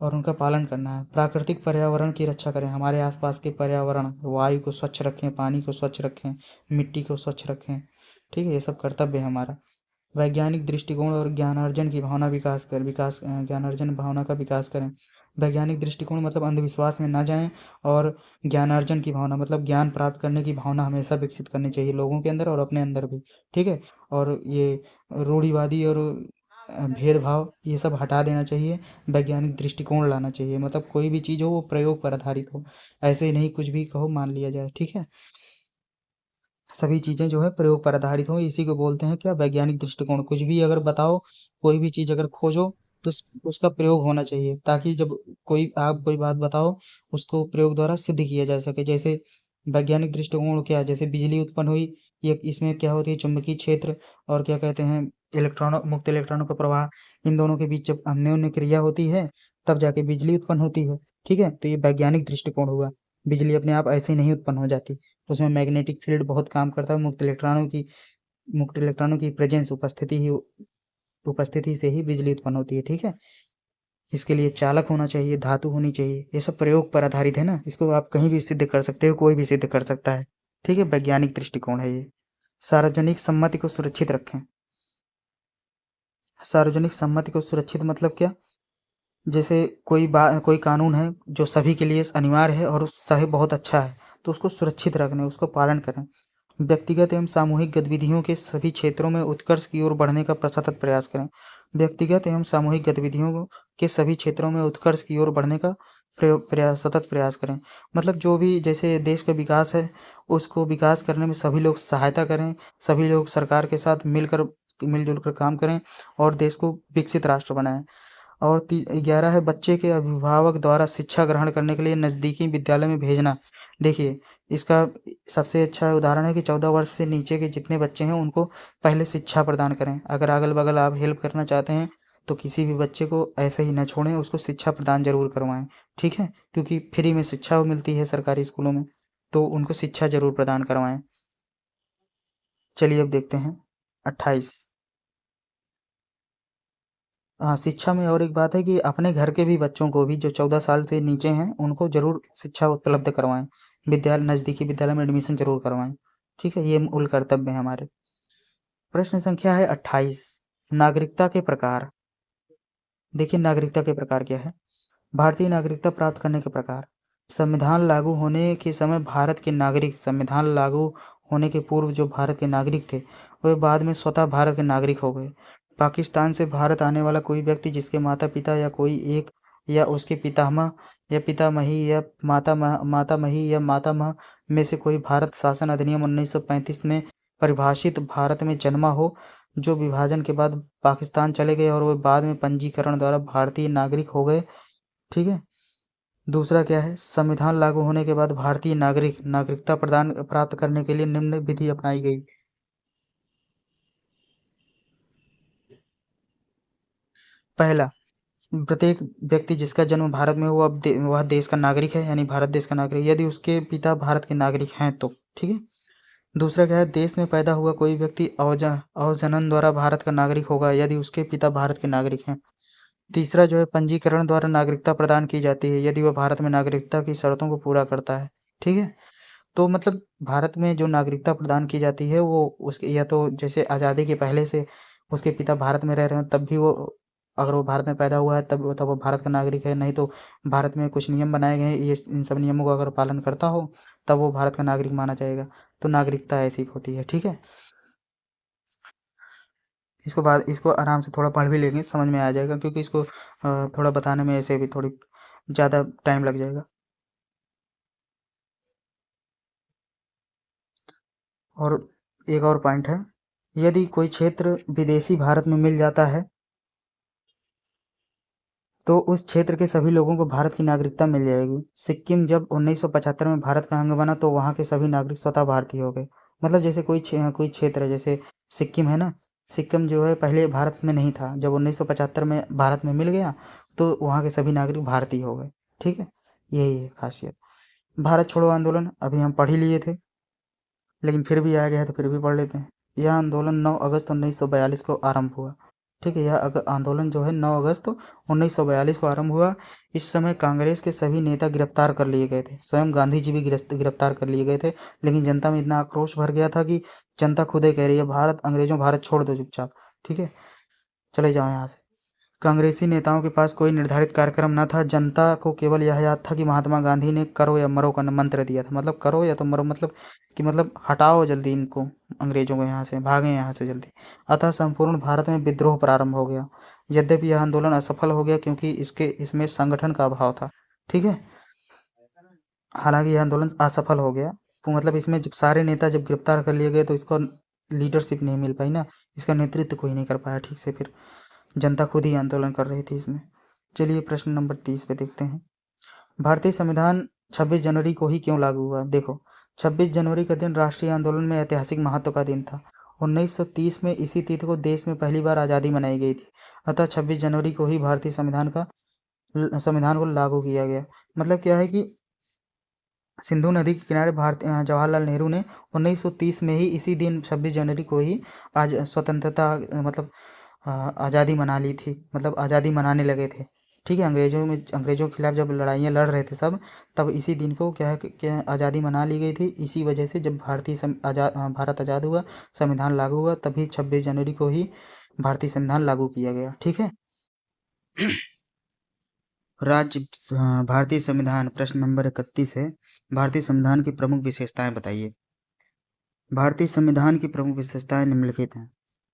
और उनका पालन करना है। प्राकृतिक पर्यावरण की रक्षा करें। हमारे आसपास के पर्यावरण, वायु को स्वच्छ रखें, पानी को स्वच्छ रखें, मिट्टी को स्वच्छ रखें। ठीक है, ये सब कर्तव्य है हमारा। वैज्ञानिक दृष्टिकोण और ज्ञानार्जन की भावना ज्ञानार्जन भावना का विकास करें। वैज्ञानिक दृष्टिकोण मतलब अंधविश्वास में ना जाएं, और ज्ञानार्जन की भावना मतलब ज्ञान प्राप्त करने की भावना हमेशा विकसित करनी चाहिए लोगों के अंदर और अपने अंदर भी। ठीक है, और ये रूढ़िवादी और भेदभाव ये सब हटा देना चाहिए। वैज्ञानिक दृष्टिकोण लाना चाहिए, मतलब कोई भी चीज़ हो वो प्रयोग पर आधारित हो, ऐसे ही नहीं कुछ भी कहो मान लिया जाए। ठीक है, सभी चीज़ें जो है प्रयोग पर आधारित हो, इसी को बोलते हैं क्या? वैज्ञानिक दृष्टिकोण। कुछ भी अगर बताओ, कोई भी चीज़ अगर खोजो, तो उसका प्रयोग होना चाहिए, ताकि जब कोई आप कोई बात बताओ, उसको प्रयोग द्वारा सिद्ध किया जा सके। जैसे वैज्ञानिक दृष्टिकोण क्या है? जैसे बिजली उत्पन्न हुई, ये इसमें क्या होती है? चुंबकीय क्षेत्र और क्या कहते हैं, मुक्त इलेक्ट्रॉनों का प्रवाह, इन दोनों के बीच जब अन्योन्य क्रिया होती है, तब जाके बिजली उत्पन्न होती है। ठीक है, तो ये वैज्ञानिक दृष्टिकोण हुआ। बिजली अपने आप ऐसे नहीं उत्पन्न हो जाती, उसमें मैग्नेटिक फील्ड बहुत काम करता है। मुक्त इलेक्ट्रॉनों की प्रेजेंस, उपस्थिति से ही बिजली उत्पन्न होती है। ठीक है, इसके लिए चालक होना चाहिए, धातु होनी चाहिए। ये सब प्रयोग पर आधारित है ना, इसको आप कहीं भी सिद्ध कर सकते हो, कोई भी सिद्ध कर सकता है। ठीक है, वैज्ञानिक दृष्टिकोण है ये। सार्वजनिक सम्मति को सुरक्षित रखें। सार्वजनिक सम्मति को सुरक्षित मतलब क्या? जैसे कोई कानून है जो सभी के लिए अनिवार्य है और सही बहुत अच्छा है, तो उसको सुरक्षित रखने, उसको पालन करें। व्यक्तिगत एवं सामूहिक गतिविधियों के सभी क्षेत्रों में उत्कर्ष की ओर बढ़ने का सतत प्रयास करें। व्यक्तिगत एवं सामूहिक गतिविधियों के सभी क्षेत्रों में उत्कर्ष की ओर बढ़ने का सतत प्रयास करें। मतलब जो भी जैसे देश का विकास है, उसको विकास करने में सभी लोग सहायता करें, सभी लोग सरकार के साथ मिलजुल कर काम करें और देश को विकसित राष्ट्र बनाएं। और 11 है, बच्चे के अभिभावक द्वारा शिक्षा ग्रहण करने के लिए नज़दीकी विद्यालय में भेजना। देखिए, इसका सबसे अच्छा उदाहरण है कि 14 वर्ष से नीचे के जितने बच्चे हैं उनको पहले शिक्षा प्रदान करें। अगर अगल बगल आप हेल्प करना चाहते हैं, तो किसी भी बच्चे को ऐसे ही न छोड़ें, उसको शिक्षा प्रदान जरूर करवाएं। ठीक है, क्योंकि फ्री में शिक्षा मिलती है सरकारी स्कूलों में, तो उनको शिक्षा जरूर प्रदान करवाएं। चलिए अब देखते हैं 28। हाँ, शिक्षा में और एक बात है कि अपने घर के भी बच्चों को भी जो 14 साल से नीचे हैं, उनको ज़रूर शिक्षा उपलब्ध करवाएँ। नज़दीकी विद्यालय में एडमिशन ज़रूर करवाएँ। ठीक है, ये मूल कर्तव्य हैं हमारे। प्रश्न संख्या है 28, नागरिकता के प्रकार। देखिए, नागरिकता के प्रकार क्या है? भारतीय नागरिकता प्राप्त करने के प्रकार। संविधान लागू होने के समय भारत के नागरिक, संविधान लागू होने के पूर्व जो भारत के नागरिक थे, वे बाद में स्वतः भारत के नागरिक हो गए। पाकिस्तान से भारत आने वाला कोई व्यक्ति जिसके माता पिता या कोई एक या उसके पितामह या पितामही या मातामही या मातामह में से कोई भारत शासन अधिनियम 1935 में परिभाषित भारत में जन्मा हो, जो विभाजन के बाद पाकिस्तान चले गए और वे बाद में पंजीकरण द्वारा भारतीय नागरिक हो गए। ठीक है, दूसरा क्या है, संविधान लागू होने के बाद भारतीय नागरिकता प्रदान प्राप्त करने के लिए निम्न विधि अपनाई गई। पहला, प्रत्येक व्यक्ति जिसका जन्म भारत में हुआ वह देश का नागरिक है, यानी भारत देश का नागरिक, यदि उसके पिता भारत के नागरिक हैं तो। ठीक है। दूसरा क्या है, देश में पैदा हुआ कोई व्यक्ति अवजनन द्वारा भारत का नागरिक होगा यदि उसके पिता भारत के नागरिक हैं। तीसरा जो है, पंजीकरण द्वारा नागरिकता प्रदान की जाती है यदि वह भारत में नागरिकता की शर्तों को पूरा करता है। ठीक है। तो मतलब भारत में जो नागरिकता प्रदान की जाती है वो उसके, या तो जैसे आज़ादी के पहले से उसके पिता भारत में रह रहे हैं तब भी वो, अगर वो भारत में पैदा हुआ है तब वो भारत का नागरिक है, नहीं तो भारत में कुछ नियम बनाए गए हैं, ये इन सब नियमों का अगर पालन करता हो तब वो भारत का नागरिक माना जाएगा। तो नागरिकता ऐसी होती है। ठीक है। इसको आराम से थोड़ा पढ़ भी लेंगे, समझ में आ जाएगा, क्योंकि इसको थोड़ा बताने में ऐसे भी थोड़ी ज़्यादा टाइम लग जाएगा। और एक और पॉइंट है, यदि कोई क्षेत्र विदेशी भारत में मिल जाता है तो उस क्षेत्र के सभी लोगों को भारत की नागरिकता मिल जाएगी। सिक्किम जब 1975 में भारत का अंग बना तो वहाँ के सभी नागरिक स्वतः भारतीय हो गए। मतलब जैसे कोई क्षेत्र है, जैसे सिक्किम है ना, सिक्किम जो है पहले भारत में नहीं था, जब 1975 में भारत में मिल गया तो वहाँ के सभी नागरिक भारतीय हो गए। ठीक है। यही है खासियत। भारत छोड़ो आंदोलन अभी हम पढ़ ही लिए थे, लेकिन फिर भी आ गया है तो फिर भी पढ़ लेते हैं। यह आंदोलन 9 अगस्त 1942 को आरंभ हुआ। ठीक है। यह आंदोलन जो है 9 अगस्त 1942 को आरंभ हुआ। इस समय कांग्रेस के सभी नेता गिरफ्तार कर लिए गए थे, स्वयं गांधी जी भी गिरफ्तार कर लिए गए थे, लेकिन जनता में इतना आक्रोश भर गया था कि जनता खुद ही कह रही है, भारत अंग्रेजों, भारत छोड़ दो चुपचाप। ठीक है, चले जाओ यहाँ से। कांग्रेसी नेताओं के पास कोई निर्धारित कार्यक्रम न था, जनता को केवल यह याद था कि महात्मा गांधी ने करो या मरो का मंत्र दिया था, मतलब करो या तो मरो, मतलब कि मतलब हटाओ जल्दी इनको, अंग्रेजों को यहाँ से, भागें यहाँ से जल्दी। अतः संपूर्ण भारत में विद्रोह प्रारंभ हो गया। यद्यपि यह आंदोलन असफल हो गया क्योंकि इसमें संगठन का अभाव था। ठीक है। हालांकि यह आंदोलन असफल हो गया, तो मतलब इसमें जब सारे नेता जब गिरफ्तार कर लिए गए तो इसको लीडरशिप नहीं मिल पाई ना, इसका नेतृत्व कोई नहीं कर पाया ठीक से, फिर जनता खुद ही आंदोलन कर रही थी इसमें। चलिए प्रश्न नंबर 30 पे देखते हैं। भारतीय संविधान 26 जनवरी को ही क्यों लागू हुआ? देखो, 26 जनवरी का दिन राष्ट्रीय आंदोलन में ऐतिहासिक महत्व का दिन था। 1930 में इसी तिथि को देश में पहली बार आज़ादी मनाई गई थी। अतः 26 जनवरी को ही भारतीय संविधान को लागू किया गया। मतलब क्या है कि सिंधु नदी के किनारे जवाहरलाल नेहरू ने 1930 में ही इसी दिन 26 जनवरी को ही आज स्वतंत्रता मतलब आज़ादी मना ली थी, मतलब आज़ादी मनाने लगे थे। ठीक है। अंग्रेज़ों के खिलाफ जब लड़ाइयाँ लड़ रहे थे सब, तब इसी दिन को क्या है कि आज़ादी मना ली गई थी। इसी वजह से जब भारत आज़ाद हुआ, संविधान लागू हुआ, तभी 26 जनवरी को ही भारतीय संविधान लागू किया गया। ठीक है। भारतीय संविधान प्रश्न नंबर 31 है। भारतीय संविधान की प्रमुख विशेषताएं बताइए। भारतीय संविधान की प्रमुख विशेषताएं निम्नलिखित हैं।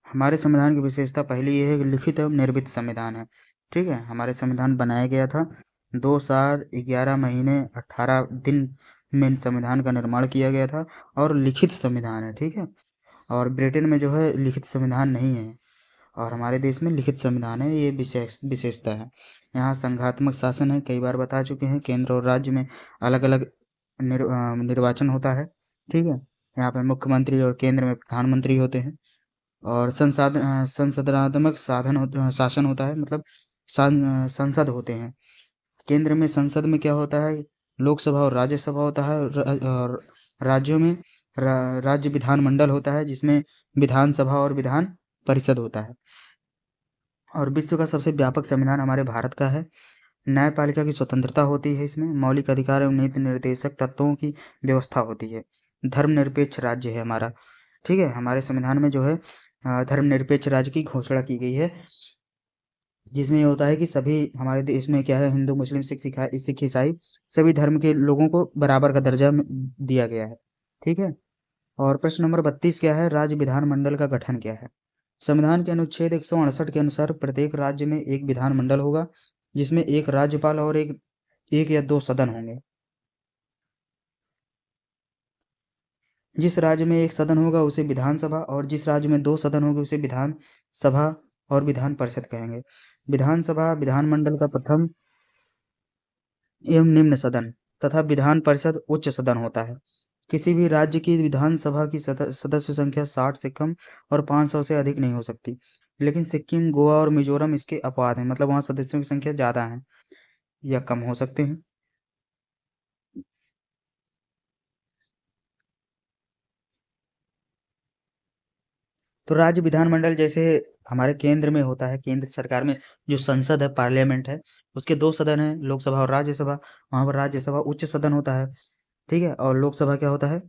हमारे संविधान की विशेषता पहली ये है कि लिखित एवं निर्मित संविधान है। ठीक है। हमारे संविधान बनाया गया था 2 साल 11 महीने 18 दिन में संविधान का निर्माण किया गया था, और लिखित संविधान है। ठीक है। और ब्रिटेन में जो है लिखित संविधान नहीं है, और हमारे देश में लिखित संविधान है, ये विशेषता है। यहाँ संघात्मक शासन है, कई बार बता चुके हैं, केंद्र और राज्य में अलग अलग निर्वाचन होता है। ठीक है। यहाँ पे मुख्यमंत्री और केंद्र में प्रधानमंत्री होते हैं। और संसदनात्मक शासन होता है, मतलब संसद होते हैं। केंद्र में संसद में क्या होता है, लोकसभा और राज्यसभा होता है, और राज्यों में राज्य विधानमंडल होता है, जिसमें विधानसभा और विधान परिषद होता है। और विश्व का सबसे व्यापक संविधान हमारे भारत का है। न्यायपालिका की स्वतंत्रता होती है, इसमें मौलिक अधिकार एवं नीति निर्देशक तत्वों की व्यवस्था होती है। धर्मनिरपेक्ष राज्य है हमारा। ठीक है। हमारे संविधान में जो है धर्मनिरपेक्ष राज्य की घोषणा की गई है, जिसमें ये होता है कि सभी हमारे देश में क्या है, हिंदू मुस्लिम सिख ईसाई सभी धर्म के लोगों को बराबर का दर्जा दिया गया है। ठीक है। और प्रश्न नंबर 32 क्या है, राज्य विधानमंडल का गठन क्या है? संविधान के अनुच्छेद 168 के अनुसार प्रत्येक राज्य में एक विधानमंडल होगा, जिसमें एक राज्यपाल और एक या दो सदन होंगे। जिस राज्य में एक सदन होगा उसे विधानसभा, और जिस राज्य में दो सदन होंगे उसे विधान सभा और विधान परिषद कहेंगे। विधानसभा विधानमंडल का प्रथम एवं निम्न सदन तथा विधान परिषद उच्च सदन होता है। किसी भी राज्य की विधानसभा की सदस्य संख्या 60 से कम और 500 से अधिक नहीं हो सकती। लेकिन सिक्किम, गोवा और मिजोरम इसके अपवाद हैं, मतलब वहाँ सदस्यों की संख्या ज़्यादा है या कम हो सकते हैं। तो राज्य विधानमंडल जैसे हमारे केंद्र में होता है, केंद्र सरकार में जो संसद है, पार्लियामेंट है, उसके दो सदन है, लोकसभा और राज्यसभा। वहाँ पर राज्यसभा उच्च सदन होता है, ठीक है, और लोकसभा क्या होता है,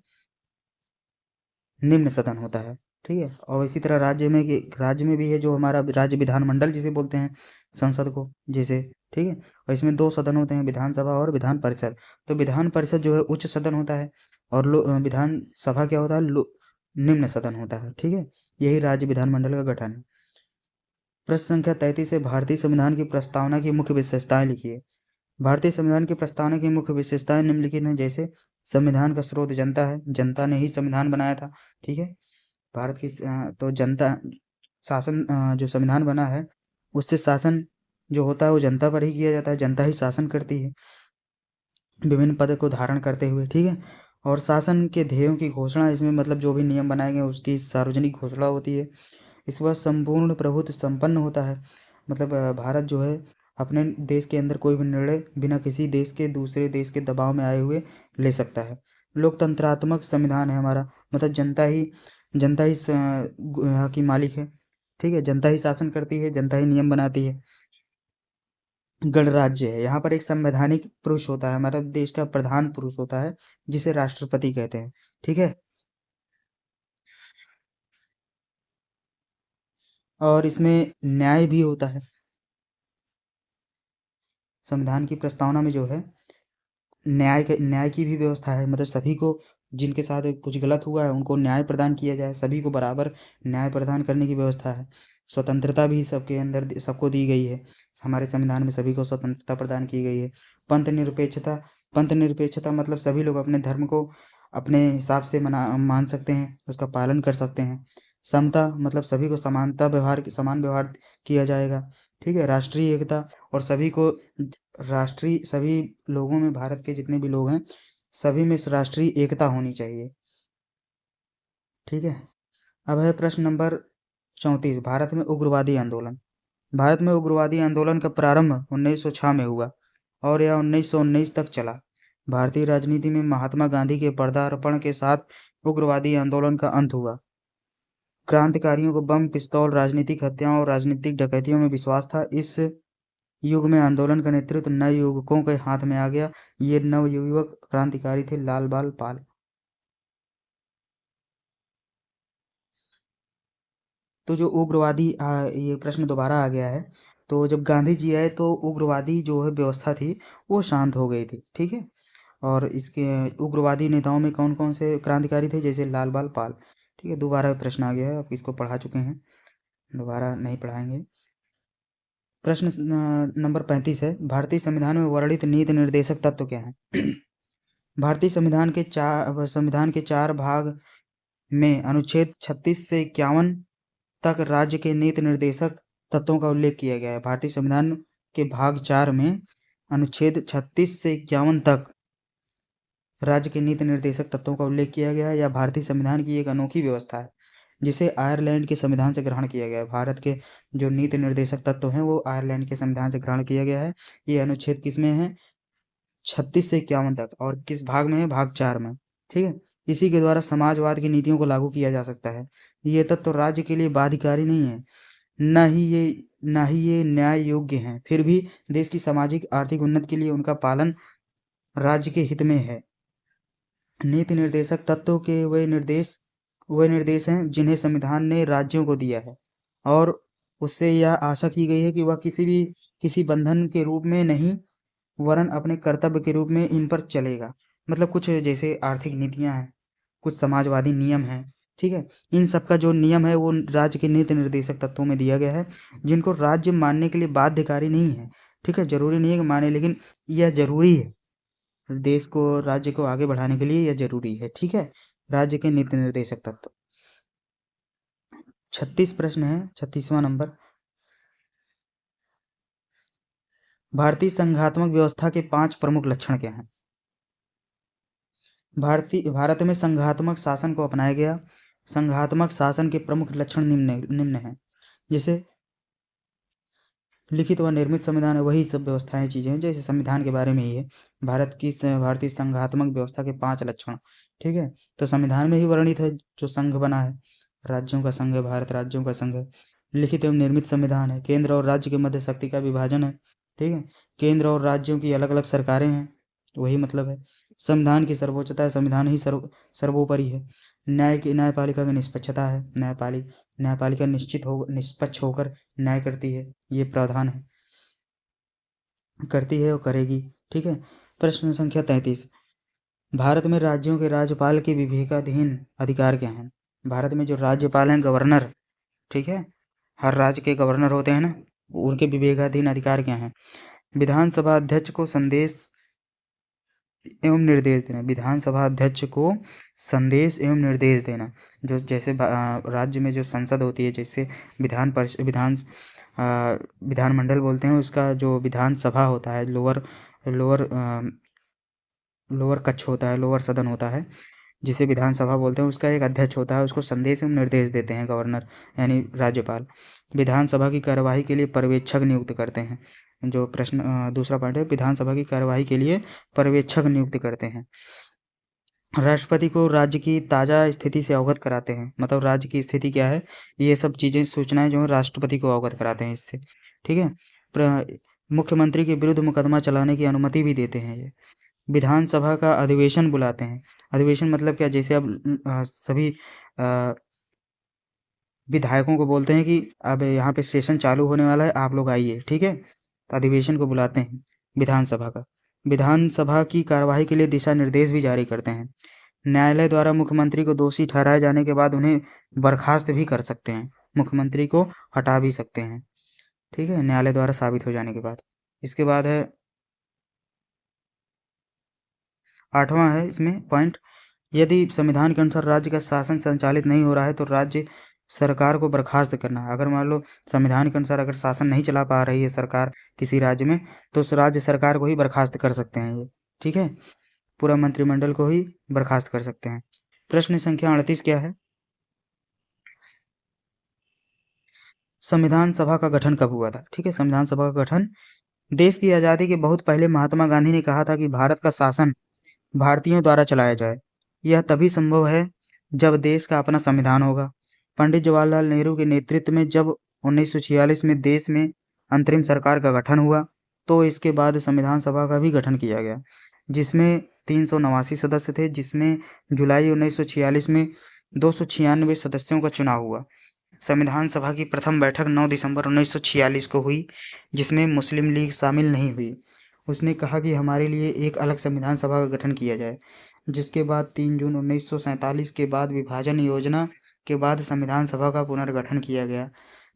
निम्न सदन होता है, ठीक है। और इसी तरह राज्य में भी है जो हमारा राज्य विधानमंडल जिसे बोलते हैं, संसद को जैसे, ठीक है। और इसमें दो सदन होते हैं, विधानसभा और विधान परिषद। तो विधान परिषद जो है उच्च सदन होता है, और विधानसभा क्या होता है, निम्न सदन होता है, ठीक है। यही राज्य विधानमंडल का गठन है। प्रश्न संख्या 33 है, भारतीय संविधान की प्रस्तावना की मुख्य विशेषताएं लिखिए। भारतीय संविधान की प्रस्तावना की मुख्य विशेषताएं निम्नलिखित हैं, जैसे संविधान का स्रोत जनता है, जनता ने ही संविधान बनाया था, ठीक है। भारत की तो जनता शासन, जो संविधान बना है उससे शासन जो होता है वो जनता पर ही किया जाता है, जनता ही शासन करती है विभिन्न पद को धारण करते हुए, ठीक है। और शासन के ध्येयों की घोषणा इसमें, मतलब जो भी नियम बनाए गए उसकी सार्वजनिक घोषणा होती है। इस बार संपूर्ण प्रभुत्व संपन्न होता है, मतलब भारत जो है अपने देश के अंदर कोई भी निर्णय बिना किसी देश के दूसरे देश के दबाव में आए हुए ले सकता है। लोकतंत्रात्मक संविधान है हमारा, मतलब जनता ही यहाँ की मालिक है, ठीक है। जनता ही शासन करती है, जनता ही नियम बनाती है। गणराज्य है, यहाँ पर एक संवैधानिक पुरुष होता है, हमारा देश का प्रधान पुरुष होता है जिसे राष्ट्रपति कहते हैं, ठीक है। और इसमें न्याय भी होता है, संविधान की प्रस्तावना में जो है न्याय की भी व्यवस्था है, मतलब सभी को जिनके साथ कुछ गलत हुआ है उनको न्याय प्रदान किया जाए, सभी को बराबर न्याय प्रदान करने की व्यवस्था है। स्वतंत्रता भी सबके अंदर सबको दी गई है, हमारे संविधान में सभी को स्वतंत्रता प्रदान की गई है। पंथ निरपेक्षता मतलब सभी लोग अपने धर्म को अपने हिसाब से मान सकते हैं, उसका पालन कर सकते हैं। समता मतलब सभी को समान व्यवहार किया जाएगा, ठीक है। राष्ट्रीय एकता और सभी लोगों में, भारत के जितने भी लोग हैं सभी में राष्ट्रीय एकता होनी चाहिए, ठीक है। अब है प्रश्न नंबर 34, भारत में उग्रवादी आंदोलन। भारत में उग्रवादी आंदोलन का प्रारंभ 1906 में हुआ और यह 1919 तक चला। भारतीय राजनीति में महात्मा गांधी के पदार्पण के साथ उग्रवादी आंदोलन का अंत हुआ। क्रांतिकारियों को बम, पिस्तौल, राजनीतिक हत्याओं और राजनीतिक डकैतियों में विश्वास था। इस युग में आंदोलन का नेतृत्व नव युवकों के हाथ में आ गया। ये नव युवक क्रांतिकारी थे लाल बाल पाल। तो जो उग्रवादी ये प्रश्न दोबारा आ गया है। तो जब गांधी जी आए तो उग्रवादी जो है व्यवस्था थी वो शांत हो गई थी, ठीक है। और इसके उग्रवादी नेताओं में कौन कौन से क्रांतिकारी थे, जैसे लाल बाल पाल, ठीक है। दोबारा प्रश्न आ गया है, आप इसको पढ़ा चुके हैं, दोबारा नहीं पढ़ाएंगे। प्रश्न नंबर 35 है, भारतीय संविधान में वर्णित नीति निर्देशक तत्व क्या है। भारतीय संविधान के 4 भाग में अनुच्छेद 36 से 51 तक राज्य के नीति निर्देशक तत्वों का उल्लेख किया गया है। भारतीय संविधान के भाग 4 में अनुच्छेद 36 से 51 तक राज्य के नीति निर्देशक तत्वों का उल्लेख किया गया है। यह भारतीय संविधान की एक अनोखी व्यवस्था है जिसे आयरलैंड के संविधान से ग्रहण किया गया है। भारत के जो नीति निर्देशक तत्व हैं वो आयरलैंड के संविधान से ग्रहण किया गया है। ये अनुच्छेद किस में है, 36 से 51 तक, और किस भाग में है, भाग 4 में, ठीक है। इसी के द्वारा समाजवाद की नीतियों को लागू किया जा सकता है। ये तत्व राज्य के लिए बाध्यकारी नहीं है, न ही ये न्याय योग्य हैं, फिर भी देश की सामाजिक आर्थिक उन्नति के लिए उनका पालन राज्य के हित में है। नीति निर्देशक तत्व के वे निर्देश हैं जिन्हें संविधान ने राज्यों को दिया है, और उससे यह आशा की गई है कि वह किसी बंधन के रूप में नहीं, वरन अपने कर्तव्य के रूप में इन पर चलेगा। मतलब कुछ जैसे आर्थिक नीतियां हैं, कुछ समाजवादी नियम हैं, ठीक है। इन सब का जो नियम है वो राज्य के नीति निर्देशक तत्वों में दिया गया है, जिनको राज्य मानने के लिए बाध्यकारी नहीं है, ठीक है। जरूरी नहीं है कि माने, लेकिन यह जरूरी है, देश को, राज्य को आगे बढ़ाने के लिए यह जरूरी है, ठीक है। राज्य के नीति निर्देशक तत्व। 36 प्रश्न है, 36वां नंबर। भारतीय संघात्मक व्यवस्था के 5 प्रमुख लक्षण क्या हैं? भारत में संघात्मक शासन को अपनाया गया। संघात्मक शासन के प्रमुख लक्षण निम्न निम्न हैं। जैसे लिखित व निर्मित संविधान है, वही सब व्यवस्थाएं चीजें हैं जैसे संविधान के बारे में ही है। भारतीय संघात्मक व्यवस्था के 5 लक्षण। ठीक है, तो संविधान में ही वर्णित है जो संघ बना है, राज्यों का संघ है, भारत राज्यों का संघ है। लिखित एवं निर्मित संविधान है, केंद्र और राज्य के मध्य शक्ति का विभाजन है। ठीक है, केंद्र और राज्यों की अलग अलग सरकारें हैं, वही मतलब है। संविधान की सर्वोच्चता है, संविधान ही सर्वोपरि है। न्यायपालिका की निष्पक्षता है, न्यायपालिका निष्पक्ष होकर न्याय करती है, ये प्रावधान है, करती है और करेगी। ठीक है, प्रश्न संख्या 33, भारत में राज्यों के राज्यपाल के विवेकाधीन अधिकार क्या हैं? भारत में जो राज्यपाल हैं, गवर्नर, ठीक है, हर राज्य के गवर्नर होते हैं ना, उनके विवेकाधीन अधिकार क्या हैं? विधानसभा अध्यक्ष को संदेश एवं निर्देश देना, विधानसभा अध्यक्ष को संदेश एवं निर्देश देना। जो जैसे राज्य में जो संसद होती है, जैसे विधानमंडल बोलते हैं, उसका जो विधानसभा होता है, लोअर लोअर कक्ष होता है, लोअर सदन होता है, जिसे विधानसभा बोलते हैं, उसका एक अध्यक्ष होता है, उसको संदेश एवं निर्देश देते हैं गवर्नर यानी राज्यपाल। विधानसभा की कार्यवाही के लिए पर्यवेक्षक नियुक्त करते हैं। जो प्रश्न दूसरा पॉइंट है, विधानसभा की कार्यवाही के लिए पर्यवेक्षक नियुक्त करते हैं। राष्ट्रपति को राज्य की ताज़ा स्थिति से अवगत कराते हैं, मतलब राज्य की स्थिति क्या है, ये सब चीज़ें सूचनाएं जो है राष्ट्रपति को अवगत कराते हैं इससे। ठीक है, मुख्यमंत्री के विरुद्ध मुकदमा चलाने की अनुमति भी देते हैं ये। विधानसभा का अधिवेशन बुलाते हैं। अधिवेशन मतलब क्या, जैसे अब सभी विधायकों को बोलते हैं कि अब यहाँ पे सेशन चालू होने वाला है, आप लोग आइए। ठीक है, तो अधिवेशन को बुलाते हैं विधानसभा का। विधानसभा की कार्यवाही के लिए दिशा निर्देश भी जारी करते हैं। न्यायालय द्वारा मुख्यमंत्री को दोषी ठहराए जाने के बाद उन्हें बर्खास्त भी कर सकते हैं, मुख्यमंत्री को हटा भी सकते हैं। ठीक है, न्यायालय द्वारा साबित हो जाने के बाद। इसके बाद है 8वां है इसमें पॉइंट, यदि संविधान के अनुसार राज्य का शासन संचालित नहीं हो रहा है तो राज्य सरकार को बर्खास्त करना। अगर मान लो संविधान के अनुसार अगर शासन नहीं चला पा रही है सरकार किसी राज्य में, तो उस राज्य सरकार को ही बर्खास्त कर सकते हैं ये। ठीक है, पूरा मंत्रिमंडल को ही बर्खास्त कर सकते हैं। प्रश्न संख्या 38 क्या है? संविधान सभा का गठन कब हुआ था? ठीक है, संविधान सभा का गठन देश की आज़ादी के बहुत पहले महात्मा गांधी ने कहा था कि भारत का शासन भारतीयों द्वारा चलाया जाए। यह तभी संभव है जब देश का अपना संविधान होगा। पंडित जवाहरलाल नेहरू के नेतृत्व में जब 1946 में देश में अंतरिम सरकार का गठन हुआ, तो इसके बाद संविधान सभा का भी गठन किया गया, जिसमें 389 सदस्य थे, जिसमें जुलाई 1946 में 296 सदस्यों का चुनाव हुआ। संविधान सभा की प्रथम बैठक 9 दिसंबर 1946 को हुई, जिसमें मुस्लिम लीग शामिल नहीं हुई। उसने कहा कि हमारे लिए एक अलग संविधान सभा का गठन किया जाए, जिसके बाद 3 जून 1947 के बाद विभाजन योजना के बाद संविधान सभा का पुनर्गठन किया गया,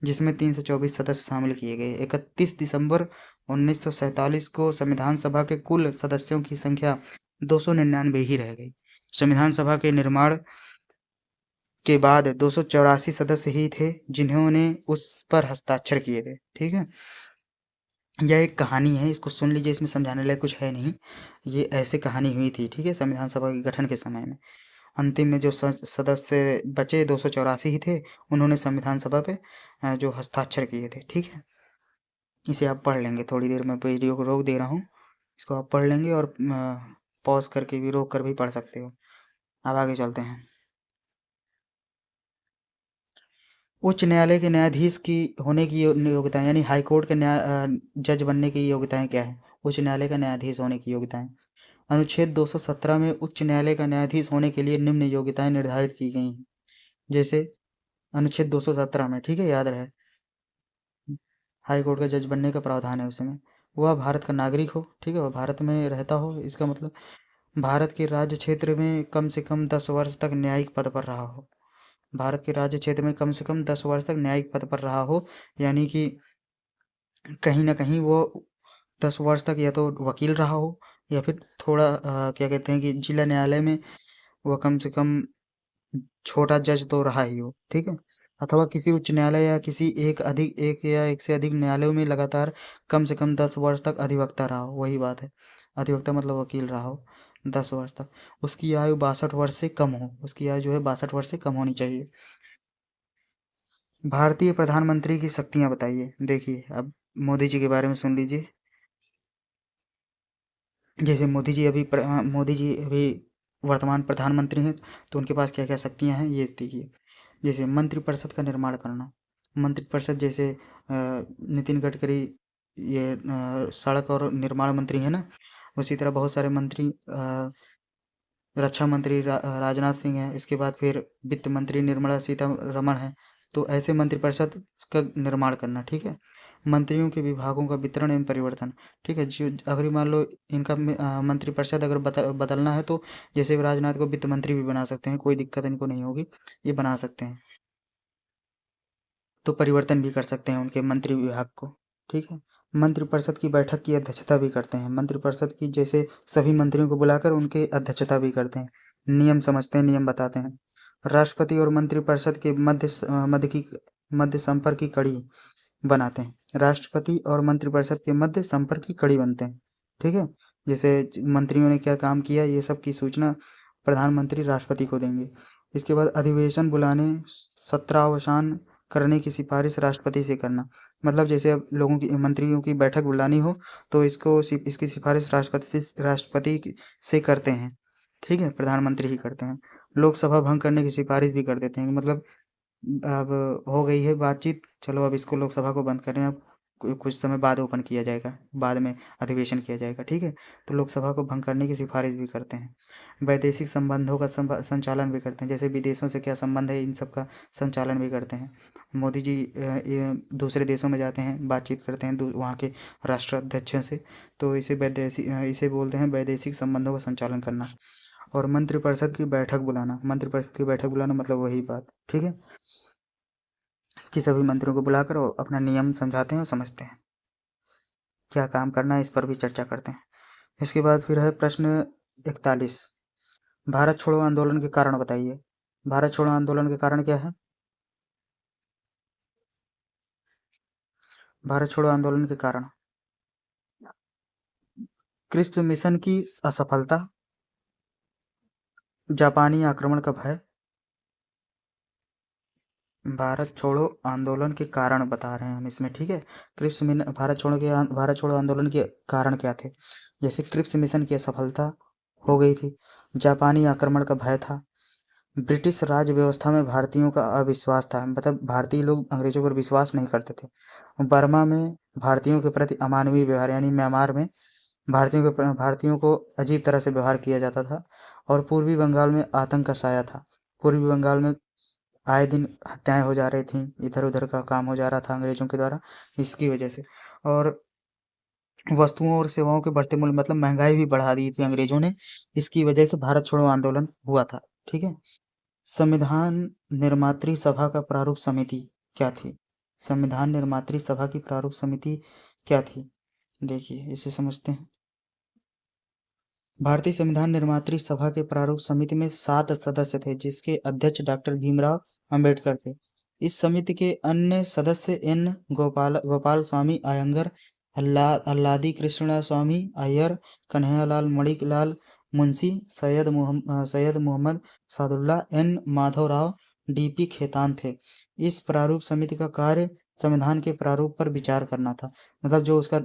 जिसमें 324 सदस्य शामिल किए गए। 31 दिसंबर 1947 को संविधान सभा के कुल सदस्यों की संख्या 299 ही रह गई। संविधान सभा के निर्माण के बाद 284 सदस्य ही थे जिन्होंने उस पर हस्ताक्षर किए थे। ठीक है, यह एक कहानी है, इसको सुन लीजिए, इसमें समझाने लायक कुछ है नहीं, ये ऐसे कहानी हुई थी। ठीक है, संविधान सभा के गठन के समय में अंतिम में जो सदस्य बचे 284 ही थे, उन्होंने संविधान सभा पे जो हस्ताक्षर किए थे। ठीक है, इसे आप पढ़ लेंगे, थोड़ी देर में वीडियो को रोक दे रहा हूँ, इसको आप पढ़ लेंगे और पॉज करके भी रोक कर भी पढ़ सकते हो। अब आगे चलते हैं। उच्च न्यायालय के न्यायाधीश की होने की योग्यताएं, यानी हाई कोर्ट के जज बनने की योग्यताएं क्या है? उच्च न्यायालय का न्यायाधीश होने की योग्यताएं, अनुच्छेद 217 में उच्च न्यायालय का न्यायाधीश होने के लिए निम्न योग्यताएं निर्धारित की गई हैं। जैसे अनुच्छेद 217 में, ठीक है, याद रहे, हाई कोर्ट का जज बनने का प्रावधान है उसमें, वह भारत का नागरिक हो। ठीक है, वह भारत में रहता हो, इसका मतलब भारत के राज्य क्षेत्र में कम से कम 10 वर्ष तक न्यायिक पद पर रहा हो। भारत के राज्य क्षेत्र में कम से कम 10 वर्ष तक न्यायिक पद पर रहा हो, यानी कि कहीं ना कहीं वो 10 वर्ष तक या तो वकील रहा हो, या फिर थोड़ा क्या कहते हैं कि जिला न्यायालय में वो कम से कम छोटा जज तो रहा ही हो। ठीक है, अथवा किसी उच्च न्यायालय या किसी एक या एक से अधिक न्यायालयों में लगातार कम से कम 10 वर्ष तक अधिवक्ता रहा हो, वही बात है। अधिवक्ता मतलब वकील रहा हो 10 वर्ष तक। उसकी आयु 62 वर्ष से कम हो, उसकी आयु जो है 62 वर्ष से कम होनी चाहिए। भारतीय प्रधानमंत्री की शक्तियां बताइए। देखिए अब मोदी जी के बारे में सुन लीजिए। जैसे मोदी जी अभी वर्तमान प्रधानमंत्री हैं, तो उनके पास क्या क्या शक्तियां हैं ये देखिए। जैसे मंत्रिपरिषद का निर्माण करना। मंत्रिपरिषद जैसे नितिन गडकरी ये सड़क और निर्माण मंत्री है ना, उसी तरह बहुत सारे मंत्री रक्षा मंत्री राजनाथ सिंह है, इसके बाद फिर वित्त मंत्री निर्मला सीतारमण है। तो ऐसे मंत्रिपरिषद का निर्माण करना, ठीक है। मंत्रियों के विभागों का वितरण एवं परिवर्तन, ठीक है। जो अगर मान लो इनका मंत्रिपरिषद अगर बदलना है, तो जैसे राजनाथ को वित्त मंत्री भी बना सकते हैं, कोई दिक्कत इनको नहीं होगी, ये बना सकते हैं। तो परिवर्तन भी कर सकते हैं उनके मंत्री विभाग को, ठीक है। मंत्रिपरिषद की बैठक की अध्यक्षता भी करते हैं। मंत्रिपरिषद की जैसे सभी मंत्रियों को बुलाकर उनके अध्यक्षता भी करते हैं, नियम समझते हैं, नियम बताते हैं। राष्ट्रपति और मंत्रिपरिषद के मध्य संपर्क की कड़ी बनाते हैं। राष्ट्रपति और मंत्रिपरिषद के मध्य संपर्क की कड़ी बनते हैं, ठीक है। जैसे मंत्रियों ने क्या काम किया ये सब की सूचना प्रधानमंत्री राष्ट्रपति को देंगे। इसके बाद अधिवेशन बुलाने, सत्रावसान करने की सिफारिश राष्ट्रपति से करना। मतलब जैसे अब लोगों की मंत्रियों की बैठक बुलानी हो, तो इसकी सिफारिश राष्ट्रपति से करते हैं, ठीक है। प्रधानमंत्री ही करते हैं। लोकसभा भंग करने की सिफारिश भी कर देते हैं, मतलब अब हो गई है बातचीत, चलो अब इसको लोकसभा को बंद करें, अब कुछ समय बाद ओपन किया जाएगा, बाद में अधिवेशन किया जाएगा, ठीक है। तो लोकसभा को भंग करने की सिफारिश भी करते हैं। वैदेशिक संबंधों का संचालन भी करते हैं, जैसे विदेशों से क्या संबंध है इन सब का संचालन भी करते हैं। मोदी जी ये दूसरे देशों में जाते हैं, बातचीत करते हैं वहाँ के राष्ट्राध्यक्षों से, तो इसे बोलते हैं वैदेशिक संबंधों का संचालन करना। और मंत्रिपरिषद की बैठक बुलाना, मंत्रिपरिषद की बैठक बुलाना मतलब वही बात, ठीक है, कि सभी मंत्रियों को बुलाकर और अपना नियम समझाते हैं और समझते हैं क्या काम करना है, इस पर भी चर्चा करते हैं। इसके बाद फिर है प्रश्न 41। भारत छोड़ो आंदोलन के कारण बताइए। भारत छोड़ो आंदोलन के कारण क्या है? भारत छोड़ो आंदोलन के कारण क्रिप्स मिशन की असफलता, जापानी आक्रमण का भय। भारत छोड़ो आंदोलन के कारण बता रहे हैं हम इसमें, ठीक है। भारत छोड़ो आंदोलन के कारण क्या थे? जैसे क्रिप्स मिशन की असफलता हो गई थी, जापानी आक्रमण का भय था, ब्रिटिश राज व्यवस्था में भारतीयों का अविश्वास था, मतलब भारतीय लोग अंग्रेजों पर विश्वास नहीं करते थे। बर्मा में भारतीयों के प्रति अमानवीय व्यवहार, यानी म्यांमार में भारतीयों को अजीब तरह से व्यवहार किया जाता था। और पूर्वी बंगाल में आतंक का साया था। पूर्वी बंगाल में आए दिन हत्याएं हो जा रही थी, इधर उधर का काम हो जा रहा था अंग्रेजों के द्वारा, इसकी वजह से। और वस्तुओं और सेवाओं के बढ़ते मूल्य, मतलब महंगाई भी बढ़ा दी थी अंग्रेजों ने, इसकी वजह से भारत छोड़ो आंदोलन हुआ था, ठीक है। संविधान निर्मात्री सभा का प्रारूप समिति क्या थी? संविधान निर्मात्री सभा की प्रारूप समिति क्या थी? देखिए इसे समझते हैं। भारतीय संविधान निर्मात्री सभा के प्रारूप समिति में 7 सदस्य थे, जिसके अध्यक्ष डॉक्टर भीमराव अंबेडकर थे। इस समिति के अन्य सदस्य एन गोपाल स्वामी अयंगर, अल्लादी कृष्ण स्वामी अय्यर, कन्हैयालाल मणिलाल मुंशी, सैयद मोहम्मद सादुल्ला, एन माधवराव, डीपी खेतान थे। इस प्रारूप समिति का कार्य संविधान के प्रारूप पर विचार करना था, मतलब जो उसका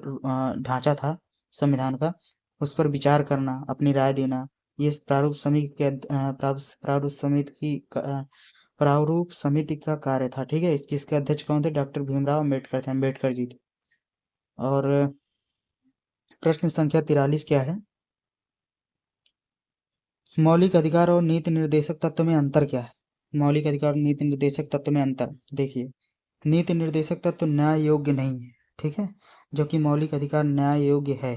ढांचा था संविधान का, उस पर विचार करना, अपनी राय देना। ये प्रारूप समिति का कार्य था, ठीक है। जिसके अध्यक्ष कौन थे? डॉक्टर भीमराव अम्बेडकर थे, अम्बेडकर जी थे। और प्रश्न संख्या 43 क्या है? मौलिक अधिकार और नीति निर्देशक तत्व में अंतर क्या है? मौलिक अधिकार और नीति निर्देशक तत्व में अंतर देखिए। नीति निर्देशक तत्व न्याय योग्य नहीं है, ठीक है, जो कि मौलिक अधिकार न्याय योग्य है।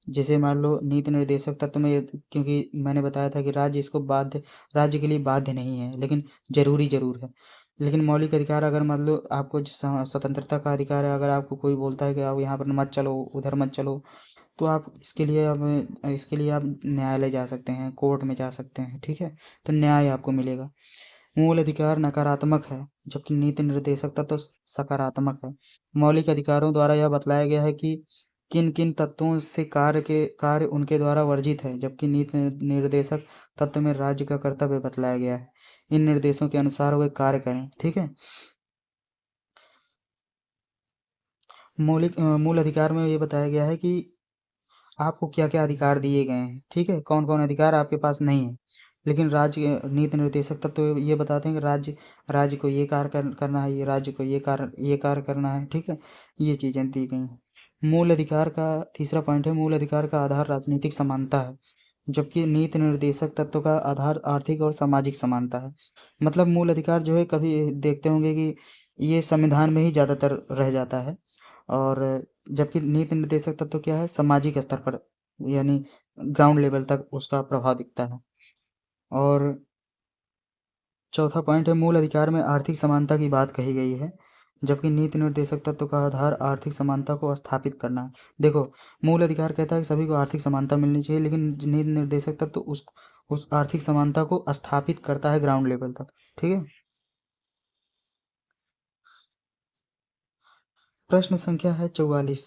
जैसे मान लो नीति निर्देशक तत्व में, क्योंकि मैंने बताया था कि राज्य के लिए बाध्य नहीं है, लेकिन जरूरी जरूर है। लेकिन मौलिक अधिकार अगर मान लो आपको स्वतंत्रता का अधिकार है, अगर आपको कोई बोलता है कि आप यहाँ पर मत चलो, उधर मत चलो, तो आप इसके लिए आप न्यायालय जा सकते हैं, कोर्ट में जा सकते हैं, ठीक है। तो न्याय आपको मिलेगा। मूल अधिकार नकारात्मक है, जबकि नीति निर्देशक तत्व सकारात्मक है। मौलिक अधिकारों द्वारा यह बतलाया गया है कि किन किन तत्वों से कार्य उनके द्वारा वर्जित है, जबकि नीति निर्देशक तत्व में राज्य का कर्तव्य बतलाया गया है। इन निर्देशों के अनुसार वे कार्य करें। ठीक है। मूल अधिकार में ये बताया गया है कि आपको क्या क्या अधिकार दिए गए हैं। ठीक है, कौन कौन अधिकार आपके पास नहीं है। लेकिन राज्य नीति निर्देशक तत्व तो ये बताते हैं कि राज्य को ये कार्य करना है, ये राज्य को ये कार्य करना है। ठीक है, ये चीजें दी गई हैं। मूल अधिकार का तीसरा पॉइंट है, मूल अधिकार का आधार राजनीतिक समानता है, जबकि नीति निर्देशक तत्व का आधार आर्थिक और सामाजिक समानता है। मतलब मूल अधिकार जो है, कभी देखते होंगे कि ये संविधान में ही ज्यादातर रह जाता है, और जबकि नीति निर्देशक तत्व क्या है, सामाजिक स्तर पर, यानी ग्राउंड लेवल तक उसका प्रभाव दिखता है। और चौथा पॉइंट है, मूल अधिकार में आर्थिक समानता की बात कही गई है, जबकि नीति निर्देशक तत्व का आधार आर्थिक समानता को स्थापित करना है। देखो, मूल अधिकार कहता है कि सभी को आर्थिक समानता मिलनी चाहिए, लेकिन नीति निर्देशक तत्व उस आर्थिक समानता को स्थापित करता है ग्राउंड लेवल तक। ठीक है। प्रश्न संख्या है 44।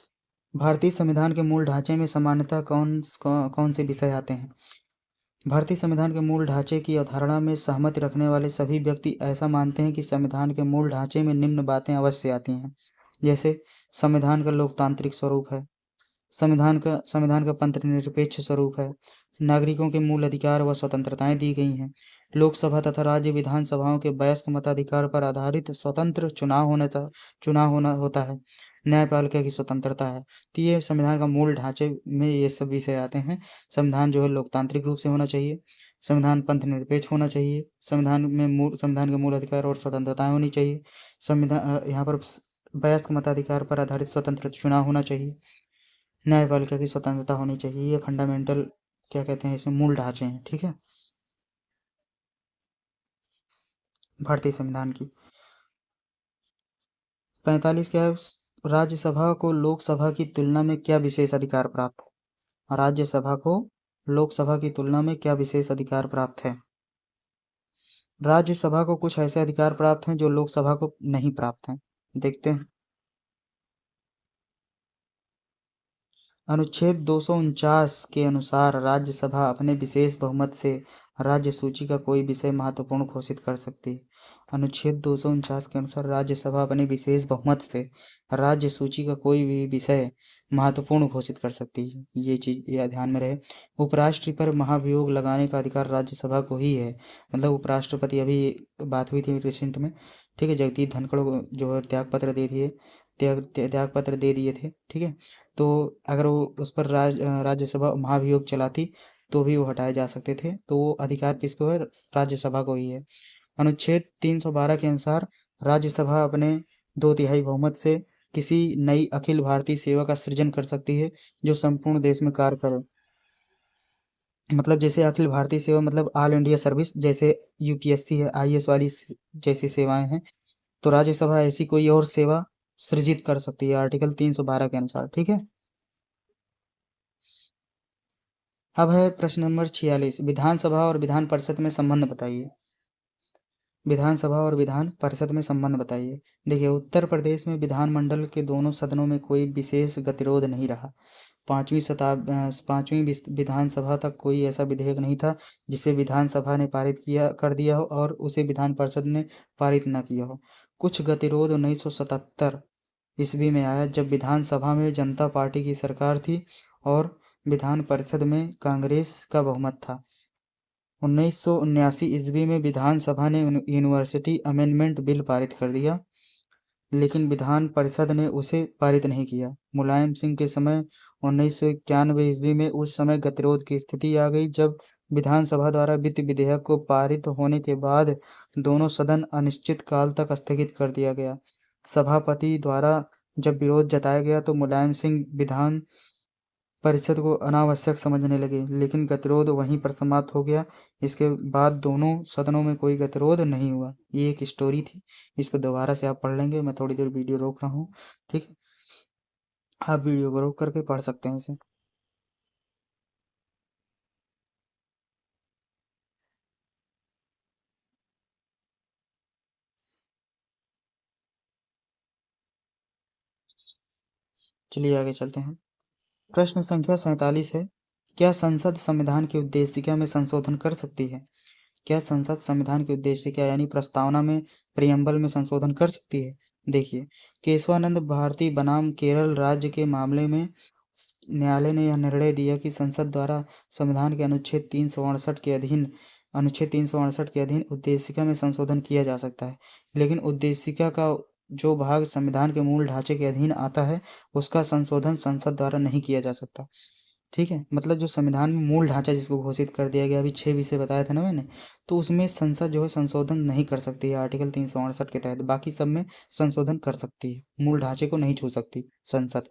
भारतीय संविधान के मूल ढांचे में सामान्यतः कौन से विषय आते हैं। भारतीय संविधान के मूल ढांचे की अवधारणा में सहमति रखने वाले सभी व्यक्ति ऐसा मानते हैं कि संविधान के मूल ढांचे में निम्न बातें अवश्य आती हैं। जैसे, संविधान का लोकतांत्रिक स्वरूप है, संविधान का पंथनिरपेक्ष स्वरूप है, नागरिकों के मूल अधिकार व स्वतंत्रताएं दी गई हैं, लोकसभा तथा राज्य विधानसभाओं के वयस्क मताधिकार पर आधारित स्वतंत्र चुनाव होना होता है, न्यायपालिका की स्वतंत्रता है। तो ये संविधान का मूल ढांचे में ये सब विषय आते हैं। संविधान जो है लोकतांत्रिक रूप से होना चाहिए, संविधान पंथनिरपेक्ष होना चाहिए, संविधान के मूल अधिकार और स्वतंत्रताएं होनी चाहिए, यहाँ पर वयस्क मताधिकार पर आधारित स्वतंत्र चुनाव होना चाहिए, न्यायपालिका की स्वतंत्रता होनी चाहिए। ये फंडामेंटल क्या कहते हैं, इसमें मूल ढांचे हैं। ठीक है, भारतीय संविधान की। 45 क्या है, राज्यसभा को लोकसभा की तुलना में क्या विशेष अधिकार प्राप्त है। राज्यसभा को लोकसभा की तुलना में क्या विशेष अधिकार प्राप्त है। राज्यसभा को कुछ ऐसे अधिकार प्राप्त हैं जो लोकसभा को नहीं प्राप्त हैं। देखते हैं। अनुच्छेद 249 के अनुसार राज्यसभा अपने विशेष बहुमत से राज्य सूची का कोई विषय महत्वपूर्ण घोषित कर सकती है। अनुच्छेद 249 के अनुसार राज्यसभा अपने विशेष बहुमत से राज्य सूची का कोई भी विषय महत्वपूर्ण घोषित कर सकती है। ये चीज यह ध्यान में रहे। उपराष्ट्रपति पर महाभियोग लगाने का अधिकार राज्यसभा को ही है। मतलब उपराष्ट्रपति, अभी बात हुई थी रिसेंट में, ठीक है, जगदीप धनखड़ को जो है त्याग पत्र दे दिए थे। ठीक है, तो अगर वो उस पर राज्यसभा महाभियोग चलाती तो भी वो हटाए जा सकते थे। तो वो अधिकार किसको है, राज्यसभा को ही है। अनुच्छेद 312 के अनुसार राज्यसभा अपने 2/3 बहुमत से किसी नई अखिल भारतीय सेवा का सृजन कर सकती है जो संपूर्ण देश में कार्य करे। मतलब जैसे अखिल भारतीय सेवा, मतलब ऑल इंडिया सर्विस, जैसे यूपीएससी है, आईएएस वाली जैसी सेवाएं हैं, तो राज्यसभा ऐसी कोई और सेवा सृजित कर सकती है आर्टिकल 312 के अनुसार। ठीक है। अब है प्रश्न नंबर 46। विधानसभा और विधान परिषद में संबंध बताइए। विधानसभा और विधान परिषद में संबंध बताइए। देखिए, उत्तर प्रदेश में विधानमंडल के दोनों सदनों में कोई विशेष गतिरोध नहीं रहा। पांचवी विधानसभा तक कोई ऐसा विधेयक नहीं था जिसे विधानसभा ने पारित किया कर दिया हो और उसे विधान परिषद ने पारित न किया हो। कुछ गतिरोध 1977 ईस्वी में आया, जब विधानसभा में जनता पार्टी की सरकार थी और विधान परिषद में कांग्रेस का बहुमत था। 1979 ईस्वी में विधानसभा ने यूनिवर्सिटी अमेंडमेंट बिल पारित कर दिया, लेकिन विधान परिषद ने उसे पारित नहीं किया। मुलायम सिंह के समय 1991 ईस्वी में उस समय गतिरोध की स्थिति आ गई, जब विधानसभा द्वारा वित्त विधेयक को पारित होने के बाद दोनों सदन अनिश्चित काल तक स्थगित कर दिया गया। सभापति द्वारा जब विरोध जताया गया तो मुलायम सिंह विधान परिषद को अनावश्यक समझने लगे, लेकिन गतिरोध वहीं पर समाप्त हो गया। इसके बाद दोनों सदनों में कोई गतिरोध नहीं हुआ। ये एक स्टोरी थी, इसको दोबारा से आप पढ़ लेंगे। मैं थोड़ी देर वीडियो रोक रहा हूँ। ठीक है, आप वीडियो को रोक करके पढ़ सकते हैं इसे। चलिए आगे चलते हैं। प्रश्न संख्या 47 है, क्या संसद संविधान की उद्देशिका में संशोधन कर सकती है? क्या संसद संविधान की उद्देशिका यानी प्रस्तावना में, प्रियम्बल में संशोधन कर सकती है? देखिए, केशवानंद भारती बनाम केरल राज्य के मामले में न्यायालय ने यह निर्णय दिया कि संसद द्वारा संविधान के अनुच्छेद 368 के अधीन उद्देशिका में संशोधन किया जा सकता है, लेकिन उद्देशिका का जो भाग संविधान के मूल ढांचे के अधीन आता है, उसका संशोधन संसद द्वारा नहीं किया जा सकता। ठीक है, मतलब जो संविधान में मूल ढांचा जिसको घोषित कर दिया गया, अभी 6 विषय बताया था ना मैंने, तो उसमें संसद जो है संशोधन नहीं कर सकती है आर्टिकल 368 के तहत। बाकी सब में संशोधन कर सकती है, मूल ढांचे को नहीं छू सकती संसद।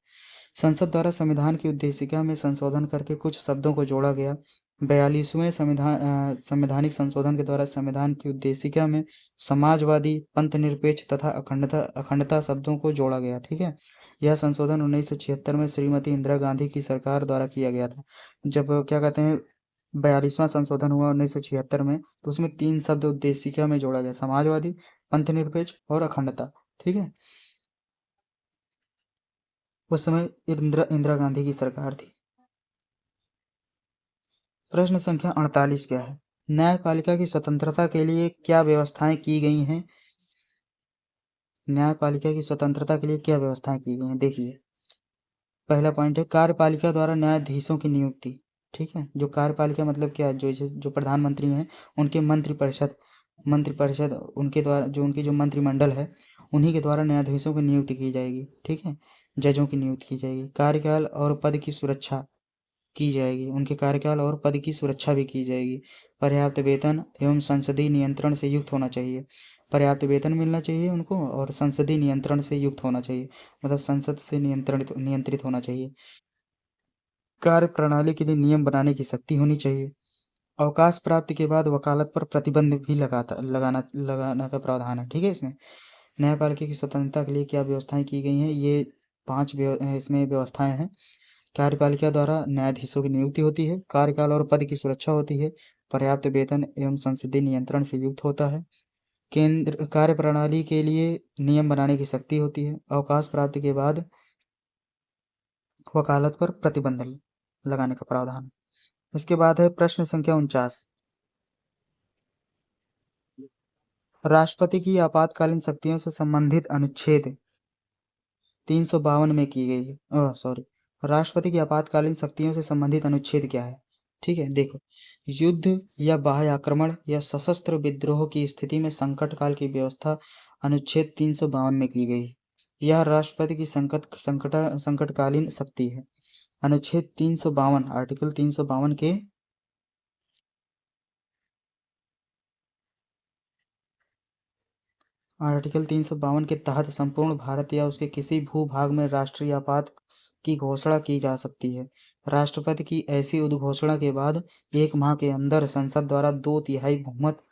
संसद द्वारा संविधान की उद्देशिका में संशोधन करके कुछ शब्दों को जोड़ा गया। 42वें संवैधानिक संशोधन के द्वारा संविधान की उद्देशिका में समाजवादी, पंथनिरपेक्ष तथा अखंडता शब्दों को जोड़ा गया। ठीक है, यह संशोधन 1976 में श्रीमती इंदिरा गांधी की सरकार द्वारा किया गया था। जब क्या कहते हैं 42वां संशोधन हुआ 1976 में, तो उसमें 3 शब्द उद्देशिका में जोड़ा गया, समाजवादी, पंथनिरपेक्ष और अखंडता। ठीक है, उस समय इंदिरा गांधी की सरकार थी। प्रश्न संख्या 48 क्या है, न्यायपालिका की स्वतंत्रता के लिए क्या व्यवस्थाएं की गई हैं? न्यायपालिका की स्वतंत्रता के लिए क्या व्यवस्थाएं की गई हैं? देखिए, पहला पॉइंट है कार्यपालिका द्वारा न्यायाधीशों की नियुक्ति। ठीक है, जो कार्यपालिका मतलब क्या है, जो प्रधानमंत्री हैं उनके मंत्रिपरिषद उनके द्वारा, जो उनकी जो मंत्रिमंडल है, उन्हीं के द्वारा न्यायाधीशों की नियुक्ति की जाएगी। ठीक है, जजों की नियुक्ति की जाएगी। कार्यकाल और पद की सुरक्षा की जाएगी, उनके कार्यकाल और पद की सुरक्षा भी की जाएगी। पर्याप्त वेतन एवं संसदीय नियंत्रण से युक्त होना चाहिए। पर्याप्त वेतन मिलना चाहिए उनको और संसदीय नियंत्रण से युक्त होना चाहिए, मतलब संसद से नियंत्रित होना चाहिए। कार्य प्रणाली के लिए नियम बनाने की शक्ति होनी चाहिए। अवकाश प्राप्ति के बाद वकालत पर प्रतिबंध भी लगाना का प्रावधान है। ठीक है, इसमें न्यायपालिका की स्वतंत्रता के लिए क्या व्यवस्थाएं की गई हैं, ये 5 इसमें व्यवस्थाएं हैं। कार्यपालिका द्वारा न्यायाधीशों की नियुक्ति होती है, कार्यकाल और पद की सुरक्षा होती है, पर्याप्त वेतन एवं संसदीय नियंत्रण से युक्त होता है, केंद्र कार्य प्रणाली के लिए नियम बनाने की शक्ति होती है, अवकाश प्राप्ति के बाद वकालत पर प्रतिबंध लगाने का प्रावधान है। इसके बाद है प्रश्न संख्या 49, राष्ट्रपति की आपातकालीन शक्तियों से संबंधित अनुच्छेद 352 में की गई है, सॉरी, राष्ट्रपति की आपातकालीन शक्तियों से संबंधित अनुच्छेद क्या है? ठीक है, देखो, युद्ध या बाह्य आक्रमण या सशस्त्र विद्रोह की स्थिति में संकट काल की व्यवस्था अनुच्छेद 352 में की गई है। यह राष्ट्रपति की संकटकालीन शक्ति है। अनुच्छेद 352 आर्टिकल 352 के आर्टिकल 352 के तहत संपूर्ण भारत या उसके किसी भूभाग में राष्ट्रीय आपात की घोषणा की जा सकती है। राष्ट्रपति की ऐसी उद्घोषणा के बाद 1 माह के अंदर संसद द्वारा 2/3 बहुमत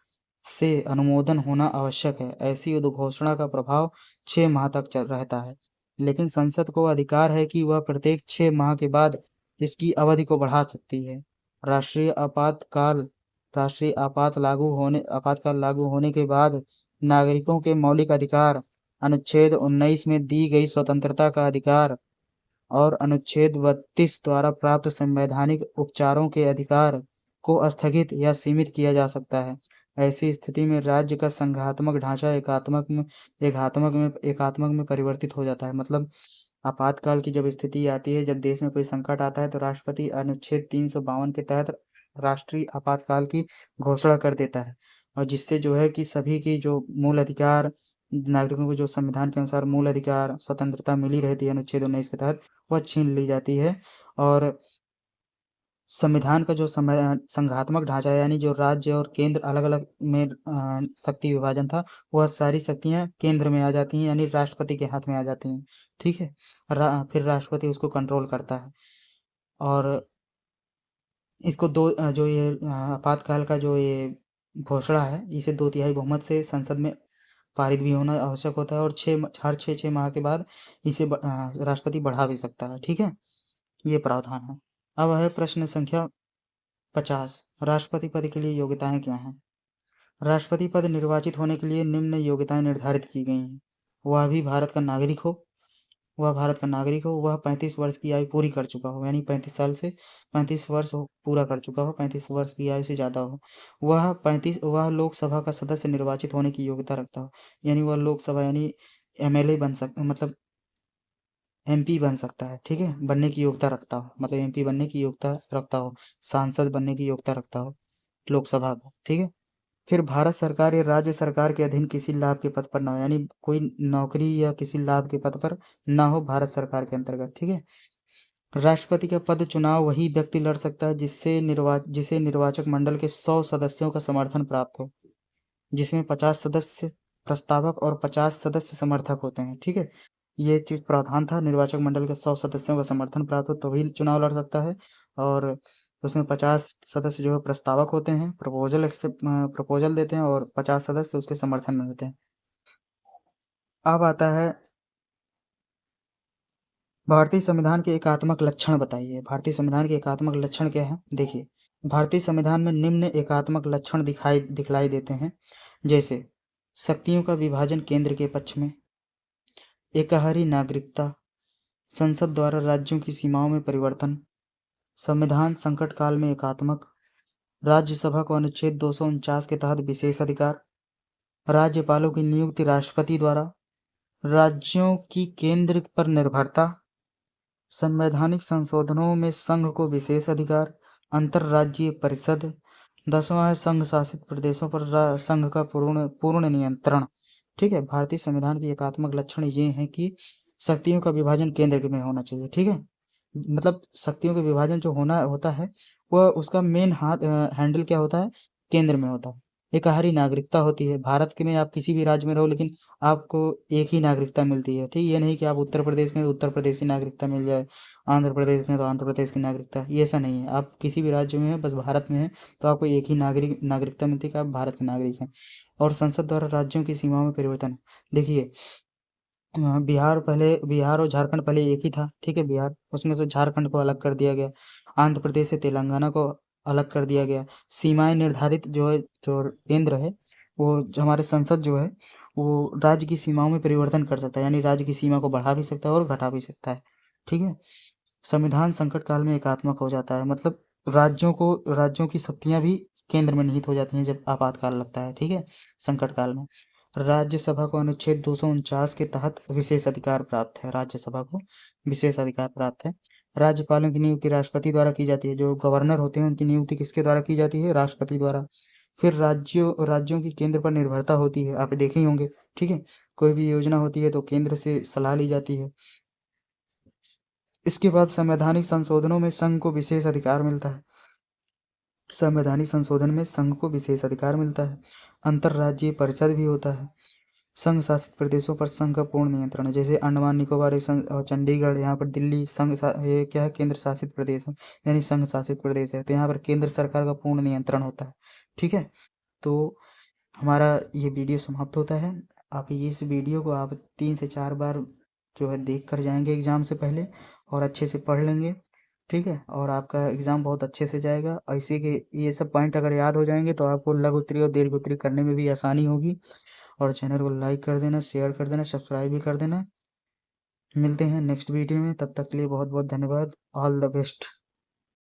से अनुमोदन होना आवश्यक है। ऐसी उद्घोषणा का प्रभाव 6 माह तक चल रहता है, लेकिन संसद को अधिकार है कि वह प्रत्येक 6 माह के बाद इसकी अवधि को बढ़ा सकती है। राष्ट्रीय आपातकाल आपातकाल लागू होने के बाद नागरिकों के मौलिक अधिकार, अनुच्छेद 19 में दी गई स्वतंत्रता का अधिकार और अनुच्छेद 32 द्वारा प्राप्त संवैधानिक उपचारों के अधिकार को स्थगित या सीमित किया जा सकता है। ऐसी स्थिति में राज्य का संघात्मक ढांचा एकात्मक में परिवर्तित हो जाता है। मतलब आपातकाल की जब स्थिति आती है, जब देश में कोई संकट आता है, तो राष्ट्रपति अनुच्छेद 352 के तहत राष्ट्रीय आपातकाल की घोषणा कर देता है, और जिससे जो है कि सभी की जो मूल अधिकार, नागरिकों को जो संविधान के अनुसार मूल अधिकार स्वतंत्रता मिली रहती है अनुच्छेद 19 के तहत, वह छीन ली जाती है। और संविधान का जो संघात्मक ढांचा है, यानी जो राज्य और केंद्र अलग अलग में शक्ति विभाजन था, वह सारी शक्तियां केंद्र में आ जाती हैं, यानी राष्ट्रपति के हाथ में आ जाती हैं। ठीक है, फिर राष्ट्रपति उसको कंट्रोल करता है। और इसको जो ये आपातकाल का जो ये घोषणा है, इसे 2/3 बहुमत से संसद में पारित भी होना आवश्यक होता है, और हर 6 माह के बाद इसे राष्ट्रपति बढ़ा भी सकता है। ठीक है, ये प्रावधान है। अब है प्रश्न संख्या 50, राष्ट्रपति पद के लिए योग्यताएं क्या हैं? राष्ट्रपति पद निर्वाचित होने के लिए निम्न योग्यताएं निर्धारित की गई हैं। वह भी भारत का नागरिक हो, वह भारत का नागरिक हो, वह 35 वर्ष की आयु पूरी कर चुका हो, यानी 35 साल से 35 वर्ष पूरा कर चुका हो, 35 वर्ष की आयु से ज़्यादा हो। वह लोकसभा का सदस्य निर्वाचित होने की योग्यता रखता हो, यानी वह लोकसभा यानी एमएलए बन सकता, मतलब एमपी बन सकता है, ठीक है, बनने की योग्यता रखता हो, मतलब एमपी बनने की योग्यता रखता हो, सांसद बनने की योग्यता रखता हो लोकसभा का, ठीक है। फिर भारत सरकार या राज्य सरकार के अधीन किसी लाभ के पद पर ना हो, यानी कोई नौकरी या किसी लाभ के पद पर ना हो भारत सरकार के अंतर्गत, ठीक है। राष्ट्रपति का पद चुनाव वही व्यक्ति लड़ सकता है जिसे निर्वाचक मंडल के 100 सदस्यों का समर्थन प्राप्त हो, जिसमें 50 सदस्य प्रस्तावक और 50 सदस्य समर्थक होते हैं, ठीक है। ये चीज प्रावधान था, निर्वाचक मंडल के 100 सदस्यों का समर्थन प्राप्त हो तभी चुनाव लड़ सकता है। और उसमें 50 सदस्य जो है प्रस्तावक होते हैं, प्रपोजल देते हैं, और 50 सदस्य उसके समर्थन में होते हैं। अब आता है भारतीय संविधान के एकात्मक लक्षण बताइए। भारतीय संविधान के एकात्मक लक्षण क्या है, देखिए। भारतीय संविधान में निम्न एकात्मक लक्षण दिखलाई देते हैं, जैसे शक्तियों का विभाजन केंद्र के पक्ष में, एकाहारी नागरिकता, संसद द्वारा राज्यों की सीमाओं में परिवर्तन, संविधान संकट काल में एकात्मक, राज्यसभा को अनुच्छेद 249 के तहत विशेष अधिकार, राज्यपालों की नियुक्ति राष्ट्रपति द्वारा, राज्यों की केंद्र पर निर्भरता, संवैधानिक संशोधनों में संघ को विशेष अधिकार, अंतर्राज्यीय परिषद, 10वां है संघ शासित प्रदेशों पर संघ का पूर्ण पूर्ण नियंत्रण, ठीक है। भारतीय संविधान के एकात्मक लक्षण ये हैं कि शक्तियों का विभाजन केंद्र में होना चाहिए, ठीक है। मतलब शक्तियों का विभाजन जो होना होता है वह उसका मेन हाथ हैंडल क्या होता है, केंद्र में होता है। एकाहारी नागरिकता होती है, भारत के में आप किसी भी राज्य में रहो लेकिन आपको एक ही नागरिकता मिलती है, ठीक। ये नहीं कि आप उत्तर प्रदेश में तो उत्तर प्रदेश की नागरिकता मिल जाए, आंध्र प्रदेश में तो आंध्र प्रदेश की नागरिकता, ये ऐसा नहीं है। आप किसी भी राज्य में हैं, बस भारत में हैं, तो आपको एक ही नागरिकता मिलती है कि आप भारत के नागरिक हैं। और संसद द्वारा राज्यों की सीमाओं में परिवर्तन है। देखिए, बिहार और झारखंड पहले एक ही था, ठीक है, बिहार, उसमें से झारखंड को अलग कर दिया गया, आंध्र प्रदेश से तेलंगाना को अलग कर दिया गया। सीमाएं निर्धारित जो है, जो केंद्र है, वो हमारे संसद जो है वो राज्य की सीमाओं में परिवर्तन कर सकता है, यानी राज्य की सीमा को बढ़ा भी सकता है और घटा भी सकता है, ठीक है। संविधान संकट काल में एकात्मक हो जाता है, मतलब राज्यों की शक्तियां भी केंद्र में निहित हो जाती हैं जब आपातकाल लगता है, ठीक है, संकट काल में। राज्यसभा को अनुच्छेद 249 के तहत विशेष अधिकार प्राप्त है, राज्यसभा को विशेष अधिकार प्राप्त है। राज्यपालों की नियुक्ति राष्ट्रपति द्वारा की जाती है, जो गवर्नर होते हैं उनकी नियुक्ति किसके द्वारा की जाती है, राष्ट्रपति द्वारा। फिर राज्यों की केंद्र पर निर्भरता होती है, आप देखे ही होंगे, ठीक है। कोई भी योजना होती है तो केंद्र से सलाह ली जाती है। इसके बाद संवैधानिक संशोधनों में संघ को विशेष अधिकार मिलता है, संवैधानिक संशोधन में संघ को विशेष अधिकार मिलता है। अंतर्राज्यीय परिषद भी होता है। संघ शासित प्रदेशों पर संघ का पूर्ण नियंत्रण है, जैसे अंडमान निकोबार और चंडीगढ़, यहाँ पर दिल्ली ये क्या है, केंद्र शासित प्रदेश है, यानी संघ शासित प्रदेश है, तो यहाँ पर केंद्र सरकार का पूर्ण नियंत्रण होता है, ठीक है। तो हमारा ये वीडियो समाप्त होता है। आप इस वीडियो को आप 3 से 4 बार जो है देख कर जाएंगे एग्ज़ाम से पहले, और अच्छे से पढ़ लेंगे, ठीक है, और आपका एग्ज़ाम बहुत अच्छे से जाएगा। ऐसे के ये सब पॉइंट अगर याद हो जाएंगे तो आपको लघु उत्तरीय और दीर्घ उत्तरीय करने में भी आसानी होगी। और चैनल को लाइक कर देना, शेयर कर देना, सब्सक्राइब भी कर देना। मिलते हैं नेक्स्ट वीडियो में, तब तक के लिए बहुत बहुत धन्यवाद। All the best.